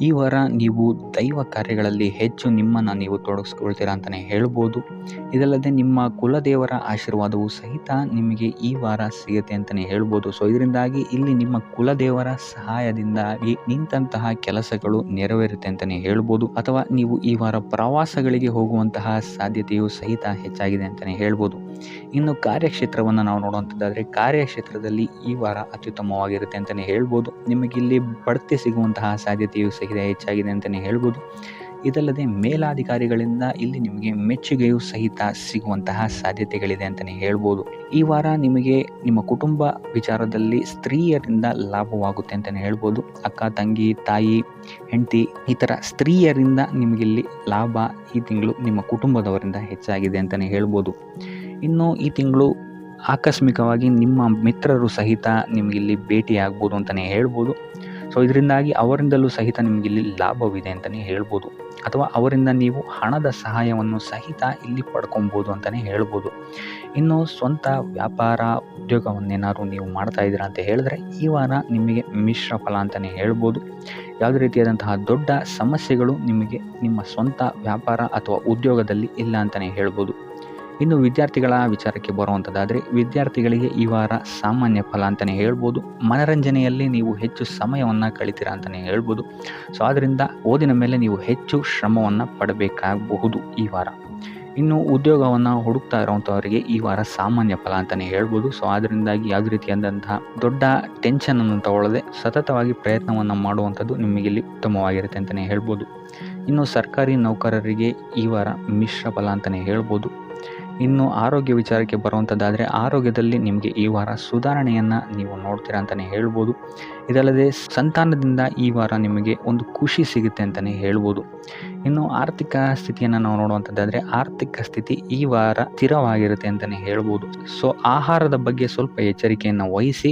ಈ ವಾರ ನೀವು ದೈವ ಕಾರ್ಯಗಳಲ್ಲಿ ಹೆಚ್ಚು ನಿಮ್ಮನ್ನು ನೀವು ತೊಡಗಿಸ್ಕೊಳ್ತೀರಾ ಅಂತಲೇ ಹೇಳ್ಬೋದು. ಇದಲ್ಲದೆ ನಿಮ್ಮ ಕುಲದೇವರ ಆಶೀರ್ವಾದವು ಸಹಿತ ನಿಮಗೆ ಈ ವಾರ ಸಿಗುತ್ತೆ ಅಂತಲೇ ಹೇಳ್ಬೋದು. ಸೊ ಇದರಿಂದಾಗಿ ಇಲ್ಲಿ ನಿಮ್ಮ ಕುಲದೇವರ ಸಹಾಯದಿಂದಾಗಿ ನಿಂತಹ ಕೆಲಸಗಳು ನೆರವೇರುತ್ತೆ ಅಂತಲೇ ಹೇಳ್ಬೋದು. ಅಥವಾ ನೀವು ಈ ವಾರ ಪ್ರವಾಸಗಳಿಗೆ ಹೋಗುವಂತಹ ಸಾಧ್ಯತೆಯು ಸಹಿತ ಹೆಚ್ಚಾಗಿದೆ ಅಂತಲೇ ಹೇಳ್ಬೋದು. ಇನ್ನು ಕಾರ್ಯಕ್ಷೇತ್ರವನ್ನು ನಾವು ನೋಡುವಂಥದ್ದಾದರೆ ಕಾರ್ಯಕ್ಷೇತ್ರದಲ್ಲಿ ಈ ವಾರ ಅತ್ಯುತ್ತಮವಾಗಿರುತ್ತೆ ಅಂತಲೇ ಹೇಳ್ಬೋದು. ನಿಮಗೆ ಇಲ್ಲಿ ಬಡ್ತಿ ಸಿಗುವಂತಹ ಸಾಧ್ಯತೆಯು ಸಹಿತ ಹೆಚ್ಚಾಗಿದೆ ಅಂತಲೇ ಹೇಳ್ಬೋದು. ಇದಲ್ಲದೆ ಮೇಲಾಧಿಕಾರಿಗಳಿಂದ ಇಲ್ಲಿ ನಿಮಗೆ ಮೆಚ್ಚುಗೆಯು ಸಹಿತ ಸಿಗುವಂತಹ ಸಾಧ್ಯತೆಗಳಿದೆ ಅಂತಲೇ ಹೇಳ್ಬೋದು. ಈ ವಾರ ನಿಮಗೆ ನಿಮ್ಮ ಕುಟುಂಬ ವಿಚಾರದಲ್ಲಿ ಸ್ತ್ರೀಯರಿಂದ ಲಾಭವಾಗುತ್ತೆ ಅಂತಲೇ ಹೇಳ್ಬೋದು. ಅಕ್ಕ, ತಂಗಿ, ತಾಯಿ, ಹೆಂಡತಿ ಈ ಥರ ಸ್ತ್ರೀಯರಿಂದ ನಿಮಗಿಲ್ಲಿ ಲಾಭ ಈ ತಿಂಗಳು ನಿಮ್ಮ ಕುಟುಂಬದವರಿಂದ ಹೆಚ್ಚಾಗಿದೆ ಅಂತಲೇ ಹೇಳ್ಬೋದು. ಇನ್ನು ಈ ತಿಂಗಳು ಆಕಸ್ಮಿಕವಾಗಿ ನಿಮ್ಮ ಮಿತ್ರರು ಸಹಿತ ನಿಮಗಿಲ್ಲಿ ಭೇಟಿಯಾಗ್ಬೋದು ಅಂತಲೇ ಹೇಳ್ಬೋದು. ಸೊ ಇದರಿಂದಾಗಿ ಅವರಿಂದಲೂ ಸಹಿತ ನಿಮಗಿಲ್ಲಿ ಲಾಭವಿದೆ ಅಂತಲೇ ಹೇಳ್ಬೋದು. ಅಥವಾ ಅವರಿಂದ ನೀವು ಹಣದ ಸಹಾಯವನ್ನು ಸಹಿತ ಇಲ್ಲಿ ಪಡ್ಕೊಬೋದು ಅಂತಲೇ ಹೇಳ್ಬೋದು. ಇನ್ನು ಸ್ವಂತ ವ್ಯಾಪಾರ ಉದ್ಯೋಗವನ್ನೇನಾದ್ರು ನೀವು ಮಾಡ್ತಾ ಇದ್ದೀರಾ ಅಂತ ಹೇಳಿದ್ರೆ ಈ ವಾರ ನಿಮಗೆ ಮಿಶ್ರ ಫಲ ಅಂತಲೇ ಹೇಳ್ಬೋದು. ಯಾವುದೇ ರೀತಿಯಾದಂತಹ ದೊಡ್ಡ ಸಮಸ್ಯೆಗಳು ನಿಮಗೆ ನಿಮ್ಮ ಸ್ವಂತ ವ್ಯಾಪಾರ ಅಥವಾ ಉದ್ಯೋಗದಲ್ಲಿ ಇಲ್ಲ ಅಂತಲೇ ಹೇಳ್ಬೋದು. ಇನ್ನು ವಿದ್ಯಾರ್ಥಿಗಳ ವಿಚಾರಕ್ಕೆ ಬರುವಂಥದ್ದಾದರೆ ವಿದ್ಯಾರ್ಥಿಗಳಿಗೆ ಈ ವಾರ ಸಾಮಾನ್ಯ ಫಲ ಅಂತಲೇ ಹೇಳ್ಬೋದು. ಮನರಂಜನೆಯಲ್ಲಿ ನೀವು ಹೆಚ್ಚು ಸಮಯವನ್ನು ಕಳಿತೀರಾ ಅಂತಲೇ ಹೇಳ್ಬೋದು. ಸೊ ಆದ್ದರಿಂದ ಓದಿನ ಮೇಲೆ ನೀವು ಹೆಚ್ಚು ಶ್ರಮವನ್ನು ಪಡಬೇಕಾಗಬಹುದು ಈ ವಾರ. ಇನ್ನು ಉದ್ಯೋಗವನ್ನು ಹುಡುಕ್ತಾ ಇರೋವಂಥವರಿಗೆ ಈ ವಾರ ಸಾಮಾನ್ಯ ಫಲ ಅಂತಲೇ ಹೇಳ್ಬೋದು. ಸೊ ಅದರಿಂದಾಗಿ ಯಾವುದೇ ರೀತಿಯಾದಂತಹ ದೊಡ್ಡ ಟೆನ್ಷನನ್ನು ತಗೊಳ್ಳದೆ ಸತತವಾಗಿ ಪ್ರಯತ್ನವನ್ನು ಮಾಡುವಂಥದ್ದು ನಿಮಗಿಲ್ಲಿ ಉತ್ತಮವಾಗಿರುತ್ತೆ ಅಂತಲೇ ಹೇಳ್ಬೋದು. ಇನ್ನು ಸರ್ಕಾರಿ ನೌಕರರಿಗೆ ಈ ವಾರ ಮಿಶ್ರ ಫಲ ಅಂತಲೇ ಹೇಳ್ಬೋದು. ಇನ್ನು ಆರೋಗ್ಯ ವಿಚಾರಕ್ಕೆ ಬರುವಂಥದ್ದಾದರೆ ಆರೋಗ್ಯದಲ್ಲಿ ನಿಮಗೆ ಈ ವಾರ ಸುಧಾರಣೆಯನ್ನು ನೀವು ನೋಡ್ತೀರಾ ಅಂತಲೇ ಹೇಳ್ಬೋದು. ಇದಲ್ಲದೆ ಸಂತಾನದಿಂದ ಈ ವಾರ ನಿಮಗೆ ಒಂದು ಖುಷಿ ಸಿಗುತ್ತೆ ಅಂತಲೇ ಹೇಳ್ಬೋದು. ಇನ್ನು ಆರ್ಥಿಕ ಸ್ಥಿತಿಯನ್ನು ನಾವು ನೋಡುವಂಥದ್ದಾದರೆ ಆರ್ಥಿಕ ಸ್ಥಿತಿ ಈ ವಾರ ಸ್ಥಿರವಾಗಿರುತ್ತೆ ಅಂತಲೇ ಹೇಳ್ಬೋದು. ಸೊ ಆಹಾರದ ಬಗ್ಗೆ ಸ್ವಲ್ಪ ಎಚ್ಚರಿಕೆಯನ್ನು ವಹಿಸಿ,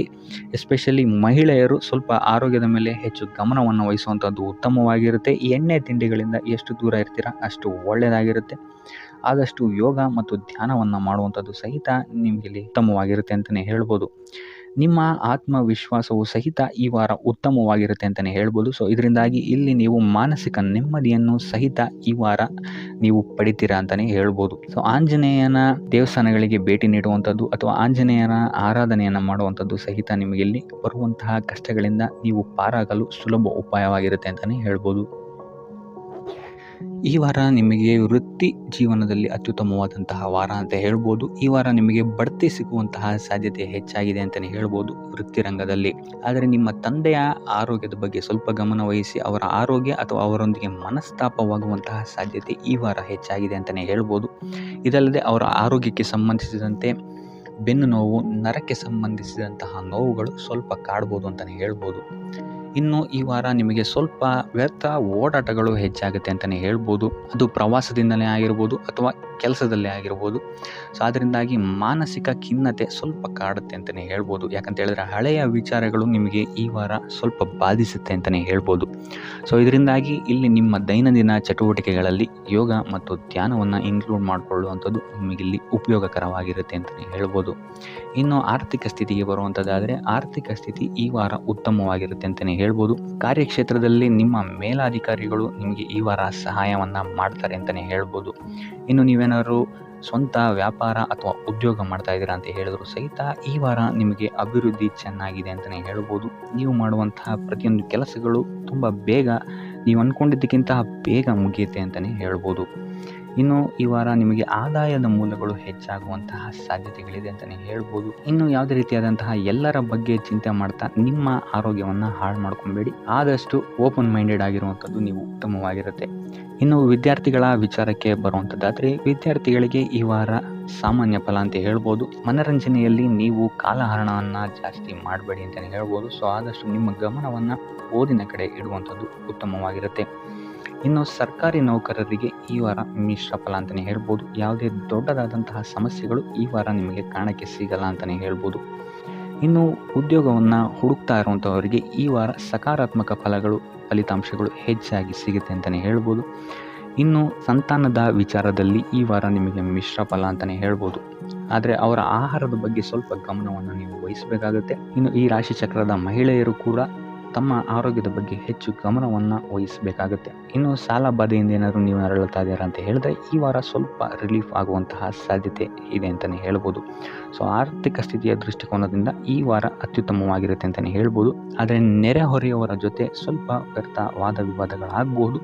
ಎಸ್ಪೆಷಲಿ ಮಹಿಳೆಯರು ಸ್ವಲ್ಪ ಆರೋಗ್ಯದ ಮೇಲೆ ಹೆಚ್ಚು ಗಮನವನ್ನು ವಹಿಸುವಂಥದ್ದು ಉತ್ತಮವಾಗಿರುತ್ತೆ. ಎಣ್ಣೆ ತಿಂಡಿಗಳಿಂದ ಎಷ್ಟು ದೂರ ಇರ್ತೀರಾ ಅಷ್ಟು ಒಳ್ಳೆಯದಾಗಿರುತ್ತೆ. ಆದಷ್ಟು ಯೋಗ ಮತ್ತು ಧ್ಯಾನವನ್ನು ಮಾಡುವಂಥದ್ದು ಸಹಿತ ನಿಮಗಿಲ್ಲಿ ಉತ್ತಮವಾಗಿರುತ್ತೆ ಅಂತಲೇ ಹೇಳ್ಬೋದು. ನಿಮ್ಮ ಆತ್ಮವಿಶ್ವಾಸವು ಸಹಿತ ಈ ವಾರ ಉತ್ತಮವಾಗಿರುತ್ತೆ ಅಂತಲೇ ಹೇಳ್ಬೋದು. ಸೊ ಇದರಿಂದಾಗಿ ಇಲ್ಲಿ ನೀವು ಮಾನಸಿಕ ನೆಮ್ಮದಿಯನ್ನು ಸಹಿತ ಈ ವಾರ ನೀವು ಪಡಿತೀರಾ ಅಂತಲೇ ಹೇಳ್ಬೋದು. ಸೊ ಆಂಜನೇಯನ ದೇವಸ್ಥಾನಗಳಿಗೆ ಭೇಟಿ ನೀಡುವಂಥದ್ದು ಅಥವಾ ಆಂಜನೇಯನ ಆರಾಧನೆಯನ್ನು ಮಾಡುವಂಥದ್ದು ಸಹಿತ ನಿಮಗಿಲ್ಲಿ ಬರುವಂತಹ ಕಷ್ಟಗಳಿಂದ ನೀವು ಪಾರಾಗಲು ಸುಲಭ ಉಪಾಯವಾಗಿರುತ್ತೆ ಅಂತಲೇ ಹೇಳ್ಬೋದು. ಈ ವಾರ ನಿಮಗೆ ವೃತ್ತಿ ಜೀವನದಲ್ಲಿ ಅತ್ಯುತ್ತಮವಾದಂತಹ ವಾರ ಅಂತ ಹೇಳ್ಬೋದು. ಈ ವಾರ ನಿಮಗೆ ಬಡ್ತಿ ಸಿಗುವಂತಹ ಸಾಧ್ಯತೆ ಹೆಚ್ಚಾಗಿದೆ ಅಂತಲೇ ಹೇಳ್ಬೋದು ವೃತ್ತಿ ರಂಗದಲ್ಲಿ. ಆದರೆ ನಿಮ್ಮ ತಂದೆಯ ಆರೋಗ್ಯದ ಬಗ್ಗೆ ಸ್ವಲ್ಪ ಗಮನ ವಹಿಸಿ ಅವರ ಆರೋಗ್ಯ ಅಥವಾ ಅವರೊಂದಿಗೆ ಮನಸ್ತಾಪವಾಗುವಂತಹ ಸಾಧ್ಯತೆ ಈ ವಾರ ಹೆಚ್ಚಾಗಿದೆ ಅಂತಲೇ ಹೇಳ್ಬೋದು. ಇದಲ್ಲದೆ ಅವರ ಆರೋಗ್ಯಕ್ಕೆ ಸಂಬಂಧಿಸಿದಂತೆ ಬೆನ್ನು ನೋವು, ನರಕ್ಕೆ ಸಂಬಂಧಿಸಿದಂತಹ ನೋವುಗಳು ಸ್ವಲ್ಪ ಕಾಡ್ಬೋದು ಅಂತಲೇ ಹೇಳ್ಬೋದು. ಇನ್ನು ಈ ವಾರ ನಿಮಗೆ ಸ್ವಲ್ಪ ವ್ಯರ್ಥ ಓಡಾಟಗಳು ಹೆಚ್ಚಾಗುತ್ತೆ ಅಂತಲೇ ಹೇಳ್ಬೋದು. ಅದು ಪ್ರವಾಸದಿಂದಲೇ ಆಗಿರ್ಬೋದು ಅಥವಾ ಕೆಲಸದಲ್ಲೇ ಆಗಿರ್ಬೋದು. ಸೊ ಅದರಿಂದಾಗಿ ಮಾನಸಿಕ ಖಿನ್ನತೆ ಸ್ವಲ್ಪ ಕಾಡುತ್ತೆ ಅಂತಲೇ ಹೇಳ್ಬೋದು. ಯಾಕಂತ ಹೇಳಿದ್ರೆ ಹಳೆಯ ವಿಚಾರಗಳು ನಿಮಗೆ ಈ ವಾರ ಸ್ವಲ್ಪ ಬಾಧಿಸುತ್ತೆ ಅಂತಲೇ ಹೇಳ್ಬೋದು. ಸೊ ಇದರಿಂದಾಗಿ ಇಲ್ಲಿ ನಿಮ್ಮ ದೈನಂದಿನ ಚಟುವಟಿಕೆಗಳಲ್ಲಿ ಯೋಗ ಮತ್ತು ಧ್ಯಾನವನ್ನು ಇನ್ಕ್ಲೂಡ್ ಮಾಡಿಕೊಳ್ಳುವಂಥದ್ದು ನಿಮಗಿಲ್ಲಿ ಉಪಯೋಗಕರವಾಗಿರುತ್ತೆ ಅಂತಲೇ ಹೇಳ್ಬೋದು. ಇನ್ನು ಆರ್ಥಿಕ ಸ್ಥಿತಿಗೆ ಬರುವಂಥದ್ದಾದರೆ ಆರ್ಥಿಕ ಸ್ಥಿತಿ ಈ ವಾರ ಉತ್ತಮವಾಗಿರುತ್ತೆ ಅಂತಲೇ ಹೇಳ್ಬೋದು. ಕಾರ್ಯಕ್ಷೇತ್ರದಲ್ಲಿ ನಿಮ್ಮ ಮೇಲಾಧಿಕಾರಿಗಳು ನಿಮಗೆ ಈ ವಾರ ಸಹಾಯವನ್ನು ಮಾಡ್ತಾರೆ ಅಂತಲೇ ಹೇಳ್ಬೋದು. ಇನ್ನು ನೀವೇನಾದ್ರು ಸ್ವಂತ ವ್ಯಾಪಾರ ಅಥವಾ ಉದ್ಯೋಗ ಮಾಡ್ತಾ ಇದ್ದೀರಾ ಅಂತ ಹೇಳಿದ್ರು ಸಹಿತ ಈ ವಾರ ನಿಮಗೆ ಅಭಿವೃದ್ಧಿ ಚೆನ್ನಾಗಿದೆ ಅಂತಲೇ ಹೇಳ್ಬೋದು. ನೀವು ಮಾಡುವಂತಹ ಪ್ರತಿಯೊಂದು ಕೆಲಸಗಳು ತುಂಬ ಬೇಗ ನೀವು ಅಂದ್ಕೊಂಡಿದ್ದಕ್ಕಿಂತ ಬೇಗ ಮುಗಿಯುತ್ತೆ ಅಂತಲೇ ಹೇಳ್ಬೋದು. ಇನ್ನು ಈ ವಾರ ನಿಮಗೆ ಆದಾಯದ ಮೂಲಗಳು ಹೆಚ್ಚಾಗುವಂತಹ ಸಾಧ್ಯತೆಗಳಿದೆ ಅಂತಲೇ ಹೇಳ್ಬೋದು. ಇನ್ನು ಯಾವುದೇ ರೀತಿಯಾದಂತಹ ಎಲ್ಲರ ಬಗ್ಗೆ ಚಿಂತೆ ಮಾಡ್ತಾ ನಿಮ್ಮ ಆರೋಗ್ಯವನ್ನು ಹಾಳು ಮಾಡ್ಕೊಬೇಡಿ. ಆದಷ್ಟು ಓಪನ್ ಮೈಂಡೆಡ್ ಆಗಿರುವಂಥದ್ದು ನೀವು ಉತ್ತಮವಾಗಿರುತ್ತೆ. ಇನ್ನು ವಿದ್ಯಾರ್ಥಿಗಳ ವಿಚಾರಕ್ಕೆ ಬರುವಂಥದ್ದಾದರೆ ವಿದ್ಯಾರ್ಥಿಗಳಿಗೆ ಈ ವಾರ ಸಾಮಾನ್ಯ ಫಲ ಅಂತ ಹೇಳ್ಬೋದು. ಮನರಂಜನೆಯಲ್ಲಿ ನೀವು ಕಾಲಹರಣವನ್ನು ಜಾಸ್ತಿ ಮಾಡಬೇಡಿ ಅಂತಲೇ ಹೇಳ್ಬೋದು. ಸೊ ಆದಷ್ಟು ನಿಮ್ಮ ಗಮನವನ್ನು ಓದಿನ ಕಡೆ ಇಡುವಂಥದ್ದು ಉತ್ತಮವಾಗಿರುತ್ತೆ. ಇನ್ನು ಸರ್ಕಾರಿ ನೌಕರರಿಗೆ ಈ ವಾರ ಮಿಶ್ರ ಫಲ ಅಂತಲೇ ಹೇಳ್ಬೋದು. ಯಾವುದೇ ದೊಡ್ಡದಾದಂತಹ ಸಮಸ್ಯೆಗಳು ಈ ವಾರ ನಿಮಗೆ ಕಾಣಕ್ಕೆ ಸಿಗಲ್ಲ ಅಂತಲೇ ಹೇಳ್ಬೋದು. ಇನ್ನು ಉದ್ಯೋಗವನ್ನು ಹುಡುಕ್ತಾ ಇರುವಂಥವರಿಗೆ ಈ ವಾರ ಸಕಾರಾತ್ಮಕ ಫಲಿತಾಂಶಗಳು ಹೆಚ್ಚಾಗಿ ಸಿಗುತ್ತೆ ಅಂತಲೇ ಹೇಳ್ಬೋದು. ಇನ್ನು ಸಂತಾನದ ವಿಚಾರದಲ್ಲಿ ಈ ವಾರ ನಿಮಗೆ ಮಿಶ್ರ ಫಲ ಅಂತಲೇ ಹೇಳ್ಬೋದು. ಆದರೆ ಅವರ ಆಹಾರದ ಬಗ್ಗೆ ಸ್ವಲ್ಪ ಗಮನವನ್ನು ನೀವು ವಹಿಸಬೇಕಾಗುತ್ತೆ. ಇನ್ನು ಈ ರಾಶಿ ಚಕ್ರದ ಮಹಿಳೆಯರು ಕೂಡ ತಮ್ಮ ಆರೋಗ್ಯದ ಬಗ್ಗೆ ಹೆಚ್ಚು ಗಮನವನ್ನು ವಹಿಸಬೇಕಾಗುತ್ತೆ. ಇನ್ನು ಸಾಲ ಬಾಧೆಯಿಂದ ಏನಾದರೂ ನೀವು ನರಳುತ್ತಾ ಇದ್ದೀರಾ ಅಂತ ಹೇಳಿದ್ರೆ ಈ ವಾರ ಸ್ವಲ್ಪ ರಿಲೀಫ್ ಆಗುವಂತಹ ಸಾಧ್ಯತೆ ಇದೆ ಅಂತಲೇ ಹೇಳ್ಬೋದು. ಸೊ ಆರ್ಥಿಕ ಸ್ಥಿತಿಯ ದೃಷ್ಟಿಕೋನದಿಂದ ಈ ವಾರ ಅತ್ಯುತ್ತಮವಾಗಿರುತ್ತೆ ಅಂತಲೇ ಹೇಳ್ಬೋದು. ಆದರೆ ನೆರೆಹೊರೆಯವರ ಜೊತೆ ಸ್ವಲ್ಪ ವ್ಯರ್ಥ ವಾದ ವಿವಾದಗಳಾಗಬಹುದು.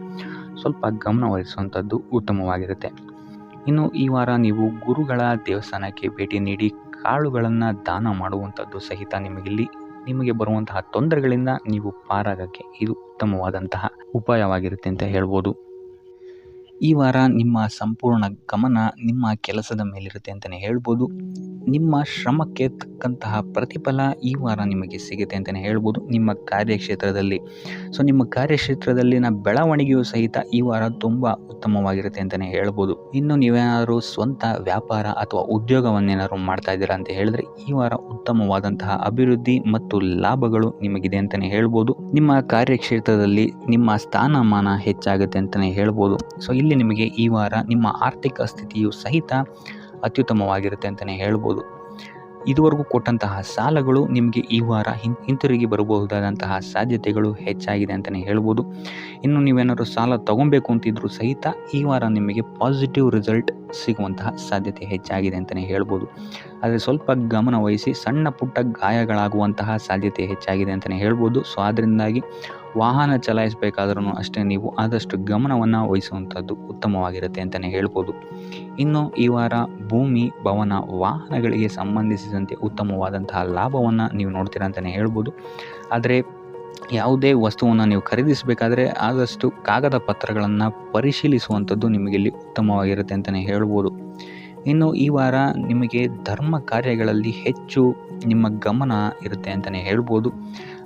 ಸ್ವಲ್ಪ ಗಮನ ವಹಿಸುವಂಥದ್ದು ಉತ್ತಮವಾಗಿರುತ್ತೆ. ಇನ್ನು ಈ ವಾರ ನೀವು ಗುರುಗಳ ದೇವಸ್ಥಾನಕ್ಕೆ ಭೇಟಿ ನೀಡಿ ಕಾಳುಗಳನ್ನು ದಾನ ಮಾಡುವಂಥದ್ದು ಸಹಿತ ನಿಮಗೆ ಬರುವಂತಹ ತೊಂದರೆಗಳಿಂದ ನೀವು ಪಾರಾಗಕ್ಕೆ ಇದು ಉತ್ತಮವಾದಂತಹ ಉಪಾಯವಾಗಿರುತ್ತೆ ಅಂತ ಹೇಳ್ಬೋದು. ಈ ವಾರ ನಿಮ್ಮ ಸಂಪೂರ್ಣ ಗಮನ ನಿಮ್ಮ ಕೆಲಸದ ಮೇಲಿರುತ್ತೆ ಅಂತಲೇ ಹೇಳ್ಬೋದು. ನಿಮ್ಮ ಶ್ರಮಕ್ಕೆ ತಕ್ಕಂತಹ ಪ್ರತಿಫಲ ಈ ವಾರ ನಿಮಗೆ ಸಿಗುತ್ತೆ ಅಂತಲೇ ಹೇಳ್ಬೋದು ನಿಮ್ಮ ಕಾರ್ಯಕ್ಷೇತ್ರದಲ್ಲಿ. ಸೊ ನಿಮ್ಮ ಕಾರ್ಯಕ್ಷೇತ್ರದಲ್ಲಿನ ಬೆಳವಣಿಗೆಯೂ ಸಹಿತ ಈ ವಾರ ತುಂಬ ಉತ್ತಮವಾಗಿರುತ್ತೆ ಅಂತಲೇ ಹೇಳ್ಬೋದು. ಇನ್ನು ನೀವೇನಾದರೂ ಸ್ವಂತ ವ್ಯಾಪಾರ ಅಥವಾ ಉದ್ಯೋಗವನ್ನೇನಾದ್ರು ಮಾಡ್ತಾ ಇದ್ದೀರಾ ಅಂತ ಹೇಳಿದ್ರೆ ಈ ವಾರ ಉತ್ತಮವಾದಂತಹ ಅಭಿವೃದ್ಧಿ ಮತ್ತು ಲಾಭಗಳು ನಿಮಗಿದೆ ಅಂತಲೇ ಹೇಳ್ಬೋದು. ನಿಮ್ಮ ಕಾರ್ಯಕ್ಷೇತ್ರದಲ್ಲಿ ನಿಮ್ಮ ಸ್ಥಾನಮಾನ ಹೆಚ್ಚಾಗುತ್ತೆ ಅಂತಲೇ ಹೇಳ್ಬೋದು. ಸೊ ಇಲ್ಲಿ ನಿಮಗೆ ಈ ವಾರ ನಿಮ್ಮ ಆರ್ಥಿಕ ಸ್ಥಿತಿಯು ಸಹಿತ ಅತ್ಯುತ್ತಮವಾಗಿರುತ್ತೆ ಅಂತಲೇ ಹೇಳ್ಬೋದು. ಇದುವರೆಗೂ ಕೊಟ್ಟಂತಹ ಸಾಲಗಳು ನಿಮಗೆ ಈ ವಾರ ಹಿಂತಿರುಗಿ ಬರಬಹುದಾದಂತಹ ಸಾಧ್ಯತೆಗಳು ಹೆಚ್ಚಾಗಿದೆ ಅಂತಲೇ ಹೇಳ್ಬೋದು. ಇನ್ನು ನೀವೇನಾದರೂ ಸಾಲ ತಗೊಬೇಕು ಅಂತಿದ್ರು ಸಹಿತ ಈ ವಾರ ನಿಮಗೆ ಪಾಸಿಟಿವ್ ರಿಸಲ್ಟ್ ಸಿಗುವಂತಹ ಸಾಧ್ಯತೆ ಹೆಚ್ಚಾಗಿದೆ ಅಂತಲೇ ಹೇಳ್ಬೋದು. ಆದರೆ ಸ್ವಲ್ಪ ಗಮನ ವಹಿಸಿ ಸಣ್ಣ ಪುಟ್ಟ ಗಾಯಗಳಾಗುವಂತಹ ಸಾಧ್ಯತೆ ಹೆಚ್ಚಾಗಿದೆ ಅಂತಲೇ ಹೇಳ್ಬೋದು. ಸೊ ಅದರಿಂದಾಗಿ ವಾಹನ ಚಲಾಯಿಸಬೇಕಾದ್ರೂ ಅಷ್ಟೇ ನೀವು ಆದಷ್ಟು ಗಮನವನ್ನು ವಹಿಸುವಂಥದ್ದು ಉತ್ತಮವಾಗಿರುತ್ತೆ ಅಂತಲೇ ಹೇಳ್ಬೋದು. ಇನ್ನು ಈ ವಾರ ಭೂಮಿ, ಭವನ, ವಾಹನಗಳಿಗೆ ಸಂಬಂಧಿಸಿದಂತೆ ಉತ್ತಮವಾದಂತಹ ಲಾಭವನ್ನು ನೀವು ನೋಡ್ತೀರಾ ಅಂತಲೇ ಹೇಳ್ಬೋದು. ಆದರೆ ಯಾವುದೇ ವಸ್ತುವನ್ನು ನೀವು ಖರೀದಿಸಬೇಕಾದ್ರೆ ಆದಷ್ಟು ಕಾಗದ ಪತ್ರಗಳನ್ನು ಪರಿಶೀಲಿಸುವಂಥದ್ದು ನಿಮಗೆ ಇಲ್ಲಿ ಉತ್ತಮವಾಗಿರುತ್ತೆ ಅಂತಲೇ ಹೇಳ್ಬೋದು. ಇನ್ನು ಈ ವಾರ ನಿಮಗೆ ಧರ್ಮ ಕಾರ್ಯಗಳಲ್ಲಿ ಹೆಚ್ಚು ನಿಮ್ಮ ಗಮನ ಇರುತ್ತೆ ಅಂತಲೇ ಹೇಳ್ಬೋದು.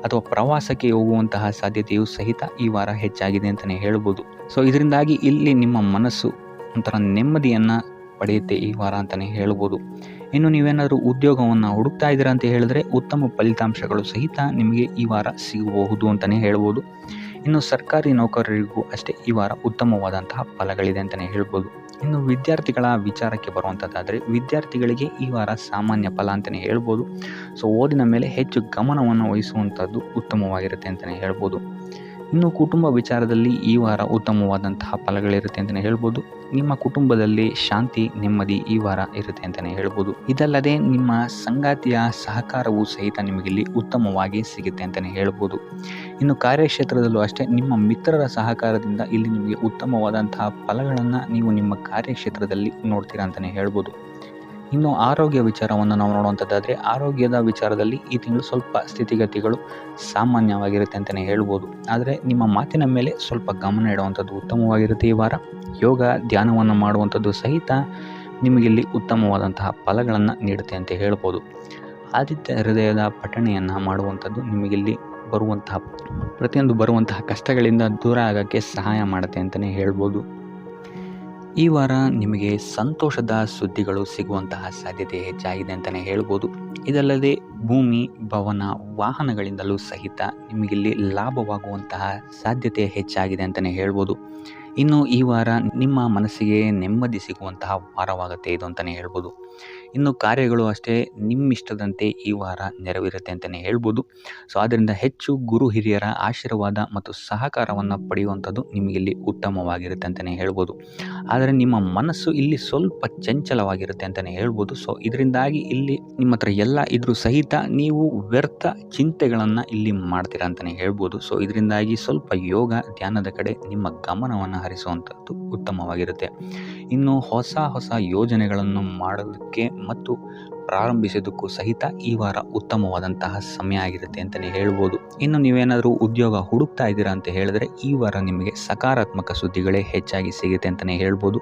ಅಥವಾ ಪ್ರವಾಸಕ್ಕೆ ಹೋಗುವಂತಹ ಸಾಧ್ಯತೆಯೂ ಸಹಿತ ಈ ವಾರ ಹೆಚ್ಚಾಗಿದೆ ಅಂತಲೇ ಹೇಳ್ಬೋದು. ಸೊ ಇದರಿಂದಾಗಿ ಇಲ್ಲಿ ನಿಮ್ಮ ಮನಸ್ಸು ಒಂಥರ ನೆಮ್ಮದಿಯನ್ನು ಪಡೆಯುತ್ತೆ ಈ ವಾರ ಅಂತಲೇ ಹೇಳ್ಬೋದು. ಇನ್ನು ನೀವೇನಾದರೂ ಉದ್ಯೋಗವನ್ನು ಹುಡುಕ್ತಾ ಇದ್ದೀರಾ ಅಂತ ಹೇಳಿದ್ರೆ ಉತ್ತಮ ಫಲಿತಾಂಶಗಳು ಸಹಿತ ನಿಮಗೆ ಈ ವಾರ ಸಿಗಬಹುದು ಅಂತಲೇ ಹೇಳ್ಬೋದು. ಇನ್ನು ಸರ್ಕಾರಿ ನೌಕರರಿಗೂ ಅಷ್ಟೇ ಈ ವಾರ ಉತ್ತಮವಾದಂತಹ ಫಲಗಳಿದೆ ಅಂತಲೇ ಹೇಳ್ಬೋದು. ಇನ್ನು ವಿದ್ಯಾರ್ಥಿಗಳ ವಿಚಾರಕ್ಕೆ ಬರುವಂಥದ್ದಾದರೆ ವಿದ್ಯಾರ್ಥಿಗಳಿಗೆ ಈ ವಾರ ಸಾಮಾನ್ಯ ಫಲ ಅಂತಲೇ ಹೇಳ್ಬೋದು. ಸೊ ಓದಿನ ಮೇಲೆ ಹೆಚ್ಚು ಗಮನವನ್ನು ವಹಿಸುವಂಥದ್ದು ಉತ್ತಮವಾಗಿರುತ್ತೆ ಅಂತಲೇ ಹೇಳ್ಬೋದು. ಇನ್ನು ಕುಟುಂಬ ವಿಚಾರದಲ್ಲಿ ಈ ವಾರ ಉತ್ತಮವಾದಂತಹ ಫಲಗಳಿರುತ್ತೆ ಅಂತಲೇ ಹೇಳ್ಬೋದು. ನಿಮ್ಮ ಕುಟುಂಬದಲ್ಲಿ ಶಾಂತಿ, ನೆಮ್ಮದಿ ಈ ವಾರ ಇರುತ್ತೆ ಅಂತಲೇ ಹೇಳ್ಬೋದು. ಇದಲ್ಲದೆ ನಿಮ್ಮ ಸಂಗಾತಿಯ ಸಹಕಾರವೂ ಸಹಿತ ನಿಮಗಿಲ್ಲಿ ಉತ್ತಮವಾಗಿ ಸಿಗುತ್ತೆ ಅಂತಲೇ ಹೇಳ್ಬೋದು. ಇನ್ನು ಕಾರ್ಯಕ್ಷೇತ್ರದಲ್ಲೂ ಅಷ್ಟೇ ನಿಮ್ಮ ಮಿತ್ರರ ಸಹಕಾರದಿಂದ ಇಲ್ಲಿ ನಿಮಗೆ ಉತ್ತಮವಾದಂತಹ ಫಲಗಳನ್ನು ನೀವು ನಿಮ್ಮ ಕಾರ್ಯಕ್ಷೇತ್ರದಲ್ಲಿ ನೋಡ್ತೀರಾ ಅಂತಲೇ ಹೇಳ್ಬೋದು. ಇನ್ನು ಆರೋಗ್ಯ ವಿಚಾರವನ್ನು ನಾವು ನೋಡುವಂಥದ್ದಾದರೆ ಆರೋಗ್ಯದ ವಿಚಾರದಲ್ಲಿ ಈ ತಿಂಗಳು ಸ್ವಲ್ಪ ಸ್ಥಿತಿಗತಿಗಳು ಸಾಮಾನ್ಯವಾಗಿರುತ್ತೆ ಅಂತಲೇ ಹೇಳ್ಬೋದು. ಆದರೆ ನಿಮ್ಮ ಮಾತಿನ ಮೇಲೆ ಸ್ವಲ್ಪ ಗಮನ ಇಡುವಂಥದ್ದು ಉತ್ತಮವಾಗಿರುತ್ತೆ ಈ ವಾರ. ಯೋಗ, ಧ್ಯಾನವನ್ನು ಮಾಡುವಂಥದ್ದು ಸಹಿತ ನಿಮಗಿಲ್ಲಿ ಉತ್ತಮವಾದಂತಹ ಫಲಗಳನ್ನು ನೀಡುತ್ತೆ ಅಂತ ಹೇಳ್ಬೋದು. ಆದಿತ್ಯ ಹೃದಯದ ಪಠಣೆಯನ್ನು ಮಾಡುವಂಥದ್ದು ನಿಮಗಿಲ್ಲಿ ಬರುವಂತಹ ಕಷ್ಟಗಳಿಂದ ದೂರ ಆಗೋಕ್ಕೆ ಸಹಾಯ ಮಾಡುತ್ತೆ ಅಂತಲೇ ಹೇಳ್ಬೋದು. ಈ ವಾರ ನಿಮಗೆ ಸಂತೋಷದ ಸುದ್ದಿಗಳು ಸಿಗುವಂತಹ ಸಾಧ್ಯತೆ ಹೆಚ್ಚಾಗಿದೆ ಅಂತಲೇ ಹೇಳ್ಬೋದು. ಇದಲ್ಲದೆ ಭೂಮಿ, ಭವನ, ವಾಹನಗಳಿಂದಲೂ ಸಹಿತ ನಿಮಗಿಲ್ಲಿ ಲಾಭವಾಗುವಂತಹ ಸಾಧ್ಯತೆ ಹೆಚ್ಚಾಗಿದೆ ಅಂತಲೇ ಹೇಳ್ಬೋದು. ಇನ್ನು ಈ ವಾರ ನಿಮ್ಮ ಮನಸ್ಸಿಗೆ ನೆಮ್ಮದಿ ಸಿಗುವಂತಹ ವಾರವಾಗುತ್ತೆ ಇದು ಅಂತಲೇ ಹೇಳ್ಬೋದು. ಇನ್ನು ಕಾರ್ಯಗಳು ಅಷ್ಟೇ ನಿಮ್ಮಿಷ್ಟದಂತೆ ಈ ವಾರ ನೆರವೇರುತ್ತೆ ಅಂತಲೇ ಹೇಳ್ಬೋದು. ಸೊ ಆದ್ದರಿಂದ ಹೆಚ್ಚು ಗುರು ಹಿರಿಯರ ಆಶೀರ್ವಾದ ಮತ್ತು ಸಹಕಾರವನ್ನು ಪಡೆಯುವಂಥದ್ದು ನಿಮಗಿಲ್ಲಿ ಉತ್ತಮವಾಗಿರುತ್ತೆ ಅಂತಲೇ ಹೇಳ್ಬೋದು. ಆದರೆ ನಿಮ್ಮ ಮನಸ್ಸು ಇಲ್ಲಿ ಸ್ವಲ್ಪ ಚಂಚಲವಾಗಿರುತ್ತೆ ಅಂತಲೇ ಹೇಳ್ಬೋದು. ಸೊ ಇದರಿಂದಾಗಿ ಇಲ್ಲಿ ನಿಮ್ಮ ಹತ್ರ ಎಲ್ಲ ಇದ್ರೂ ಸಹಿತ ನೀವು ವ್ಯರ್ಥ ಚಿಂತೆಗಳನ್ನು ಇಲ್ಲಿ ಮಾಡ್ತೀರಾ ಅಂತಲೇ ಹೇಳ್ಬೋದು. ಸೊ ಇದರಿಂದಾಗಿ ಸ್ವಲ್ಪ ಯೋಗ, ಧ್ಯಾನದ ಕಡೆ ನಿಮ್ಮ ಗಮನವನ್ನು ಹರಿಸುವಂಥದ್ದು ಉತ್ತಮವಾಗಿರುತ್ತೆ. ಇನ್ನು ಹೊಸ ಯೋಜನೆಗಳನ್ನು ಮಾಡೋದಕ್ಕೆ ಮತ್ತು ಪ್ರಾರಂಭಿಸೋದಕ್ಕೂ ಸಹಿತ ಈ ವಾರ ಉತ್ತಮವಾದಂತಹ ಸಮಯ ಆಗಿರುತ್ತೆ ಅಂತಲೇ ಹೇಳ್ಬೋದು. ಇನ್ನು ನೀವೇನಾದರೂ ಉದ್ಯೋಗ ಹುಡುಕ್ತಾ ಇದ್ದೀರಾ ಅಂತ ಹೇಳಿದ್ರೆ ಈ ವಾರ ನಿಮಗೆ ಸಕಾರಾತ್ಮಕ ಸುದ್ದಿಗಳೇ ಹೆಚ್ಚಾಗಿ ಸಿಗುತ್ತೆ ಅಂತಲೇ ಹೇಳ್ಬೋದು.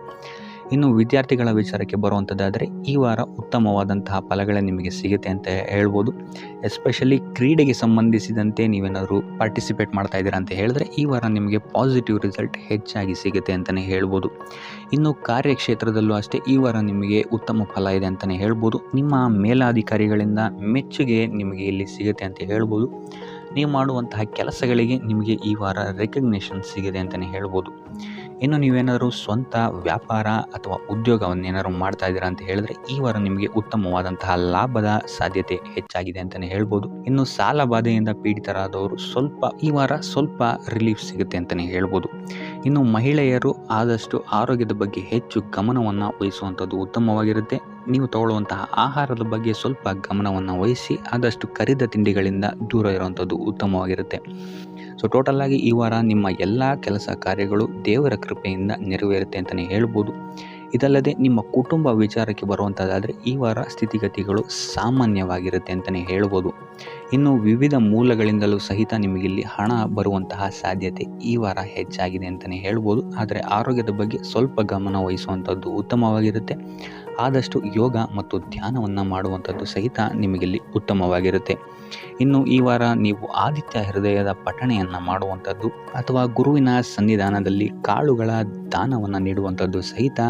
ಇನ್ನು ವಿದ್ಯಾರ್ಥಿಗಳ ವಿಚಾರಕ್ಕೆ ಬರುವಂಥದ್ದಾದರೆ ಈ ವಾರ ಉತ್ತಮವಾದಂತಹ ಫಲಗಳೇ ನಿಮಗೆ ಸಿಗುತ್ತೆ ಅಂತ ಹೇಳ್ಬೋದು. ಎಸ್ಪೆಷಲಿ ಕ್ರೀಡೆಗೆ ಸಂಬಂಧಿಸಿದಂತೆ ನೀವೇನಾದರೂ ಪಾರ್ಟಿಸಿಪೇಟ್ ಮಾಡ್ತಾ ಇದ್ದೀರಾ ಅಂತ ಹೇಳಿದ್ರೆ ಈ ವಾರ ನಿಮಗೆ ಪಾಸಿಟಿವ್ ರಿಸಲ್ಟ್ ಹೆಚ್ಚಾಗಿ ಸಿಗುತ್ತೆ ಅಂತಲೇ ಹೇಳ್ಬೋದು. ಇನ್ನು ಕಾರ್ಯಕ್ಷೇತ್ರದಲ್ಲೂ ಅಷ್ಟೇ ಈ ವಾರ ನಿಮಗೆ ಉತ್ತಮ ಫಲ ಇದೆ ಅಂತಲೇ ಹೇಳ್ಬೋದು. ನಿಮ್ಮ ಮೇಲಾಧಿಕಾರಿಗಳಿಂದ ಮೆಚ್ಚುಗೆ ನಿಮಗೆ ಇಲ್ಲಿ ಸಿಗುತ್ತೆ ಅಂತ ಹೇಳ್ಬೋದು. ನೀವು ಮಾಡುವಂತಹ ಕೆಲಸಗಳಿಗೆ ನಿಮಗೆ ಈ ವಾರ ರೆಕಗ್ನೇಷನ್ ಸಿಗಿದೆ ಅಂತಲೇ ಹೇಳ್ಬೋದು. ಇನ್ನು ನೀವೇನಾದರೂ ಸ್ವಂತ ವ್ಯಾಪಾರ ಅಥವಾ ಉದ್ಯೋಗವನ್ನೇನಾದ್ರು ಮಾಡ್ತಾ ಇದ್ದೀರಾ ಅಂತ ಹೇಳಿದ್ರೆ ಈ ವಾರ ನಿಮಗೆ ಉತ್ತಮವಾದಂತಹ ಲಾಭದ ಸಾಧ್ಯತೆ ಹೆಚ್ಚಾಗಿದೆ ಅಂತಲೇ ಹೇಳ್ಬೋದು. ಇನ್ನು ಸಾಲ ಬಾಧೆಯಿಂದ ಪೀಡಿತರಾದವರು ಈ ವಾರ ಸ್ವಲ್ಪ ರಿಲೀಫ್ ಸಿಗುತ್ತೆ ಅಂತಲೇ ಹೇಳ್ಬೋದು. ಇನ್ನು ಮಹಿಳೆಯರು ಆದಷ್ಟು ಆರೋಗ್ಯದ ಬಗ್ಗೆ ಹೆಚ್ಚು ಗಮನವನ್ನು ವಹಿಸುವಂಥದ್ದು ಉತ್ತಮವಾಗಿರುತ್ತೆ. ನೀವು ತಗೊಳ್ಳುವಂತಹ ಆಹಾರದ ಬಗ್ಗೆ ಸ್ವಲ್ಪ ಗಮನವನ್ನು ವಹಿಸಿ ಆದಷ್ಟು ಕರಿದ ತಿಂಡಿಗಳಿಂದ ದೂರ ಇರುವಂಥದ್ದು ಉತ್ತಮವಾಗಿರುತ್ತೆ. ಸೊ ಟೋಟಲ್ ಆಗಿ ಈ ವಾರ ನಿಮ್ಮ ಎಲ್ಲ ಕೆಲಸ ಕಾರ್ಯಗಳು ದೇವರ ಕೃಪೆಯಿಂದ ನೆರವೇರುತ್ತೆ ಅಂತಲೇ ಹೇಳ್ಬೋದು. ಇದಲ್ಲದೆ ನಿಮ್ಮ ಕುಟುಂಬ ವಿಚಾರಕ್ಕೆ ಬರುವಂಥದ್ದಾದರೆ ಈ ವಾರ ಸ್ಥಿತಿಗತಿಗಳು ಸಾಮಾನ್ಯವಾಗಿರುತ್ತೆ ಅಂತಲೇ ಹೇಳ್ಬೋದು. ಇನ್ನು ವಿವಿಧ ಮೂಲಗಳಿಂದಲೂ ಸಹಿತ ನಿಮಗಿಲ್ಲಿ ಹಣ ಬರುವಂತಹ ಸಾಧ್ಯತೆ ಈ ವಾರ ಹೆಚ್ಚಾಗಿದೆ ಅಂತಲೇ ಹೇಳ್ಬೋದು. ಆದರೆ ಆರೋಗ್ಯದ ಬಗ್ಗೆ ಸ್ವಲ್ಪ ಗಮನ ವಹಿಸುವಂಥದ್ದು ಉತ್ತಮವಾಗಿರುತ್ತೆ. ಆದಷ್ಟು ಯೋಗ ಮತ್ತು ಧ್ಯಾನವನ್ನು ಮಾಡುವಂಥದ್ದು ಸಹಿತ ನಿಮಗಿಲ್ಲಿ ಉತ್ತಮವಾಗಿರುತ್ತೆ. ಇನ್ನು ಈ ವಾರ ನೀವು ಆದಿತ್ಯ ಹೃದಯದ ಪಠಣೆಯನ್ನು ಮಾಡುವಂಥದ್ದು ಅಥವಾ ಗುರುವಿನ ಸನ್ನಿಧಾನದಲ್ಲಿ ಕಾಳುಗಳ ದಾನವನ್ನು ನೀಡುವಂಥದ್ದು ಸಹಿತ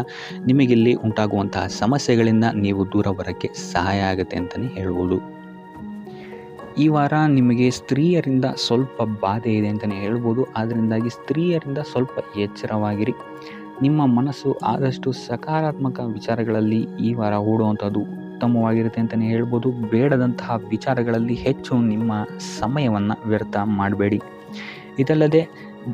ನಿಮಗಿಲ್ಲಿ ಉಂಟಾಗುವಂತಹ ಸಮಸ್ಯೆಗಳಿಂದ ನೀವು ದೂರ ಬರೋಕ್ಕೆ ಸಹಾಯ ಆಗುತ್ತೆ ಅಂತಲೇ ಹೇಳ್ಬೋದು. ಈ ವಾರ ನಿಮಗೆ ಸ್ತ್ರೀಯರಿಂದ ಸ್ವಲ್ಪ ಬಾಧೆ ಇದೆ ಅಂತಲೇ ಹೇಳ್ಬೋದು. ಅದರಿಂದಾಗಿ ಸ್ತ್ರೀಯರಿಂದ ಸ್ವಲ್ಪ ಎಚ್ಚರವಾಗಿರಿ. ನಿಮ್ಮ ಮನಸ್ಸು ಆದಷ್ಟು ಸಕಾರಾತ್ಮಕ ವಿಚಾರಗಳಲ್ಲಿ ಈ ವಾರ ಹೂಡುವಂಥದ್ದು ಉತ್ತಮವಾಗಿರುತ್ತೆ ಅಂತಲೇ ಹೇಳ್ಬೋದು. ಬೇಡದಂತಹ ವಿಚಾರಗಳಲ್ಲಿ ಹೆಚ್ಚು ನಿಮ್ಮ ಸಮಯವನ್ನು ವ್ಯರ್ಥ ಮಾಡಬೇಡಿ. ಇದಲ್ಲದೆ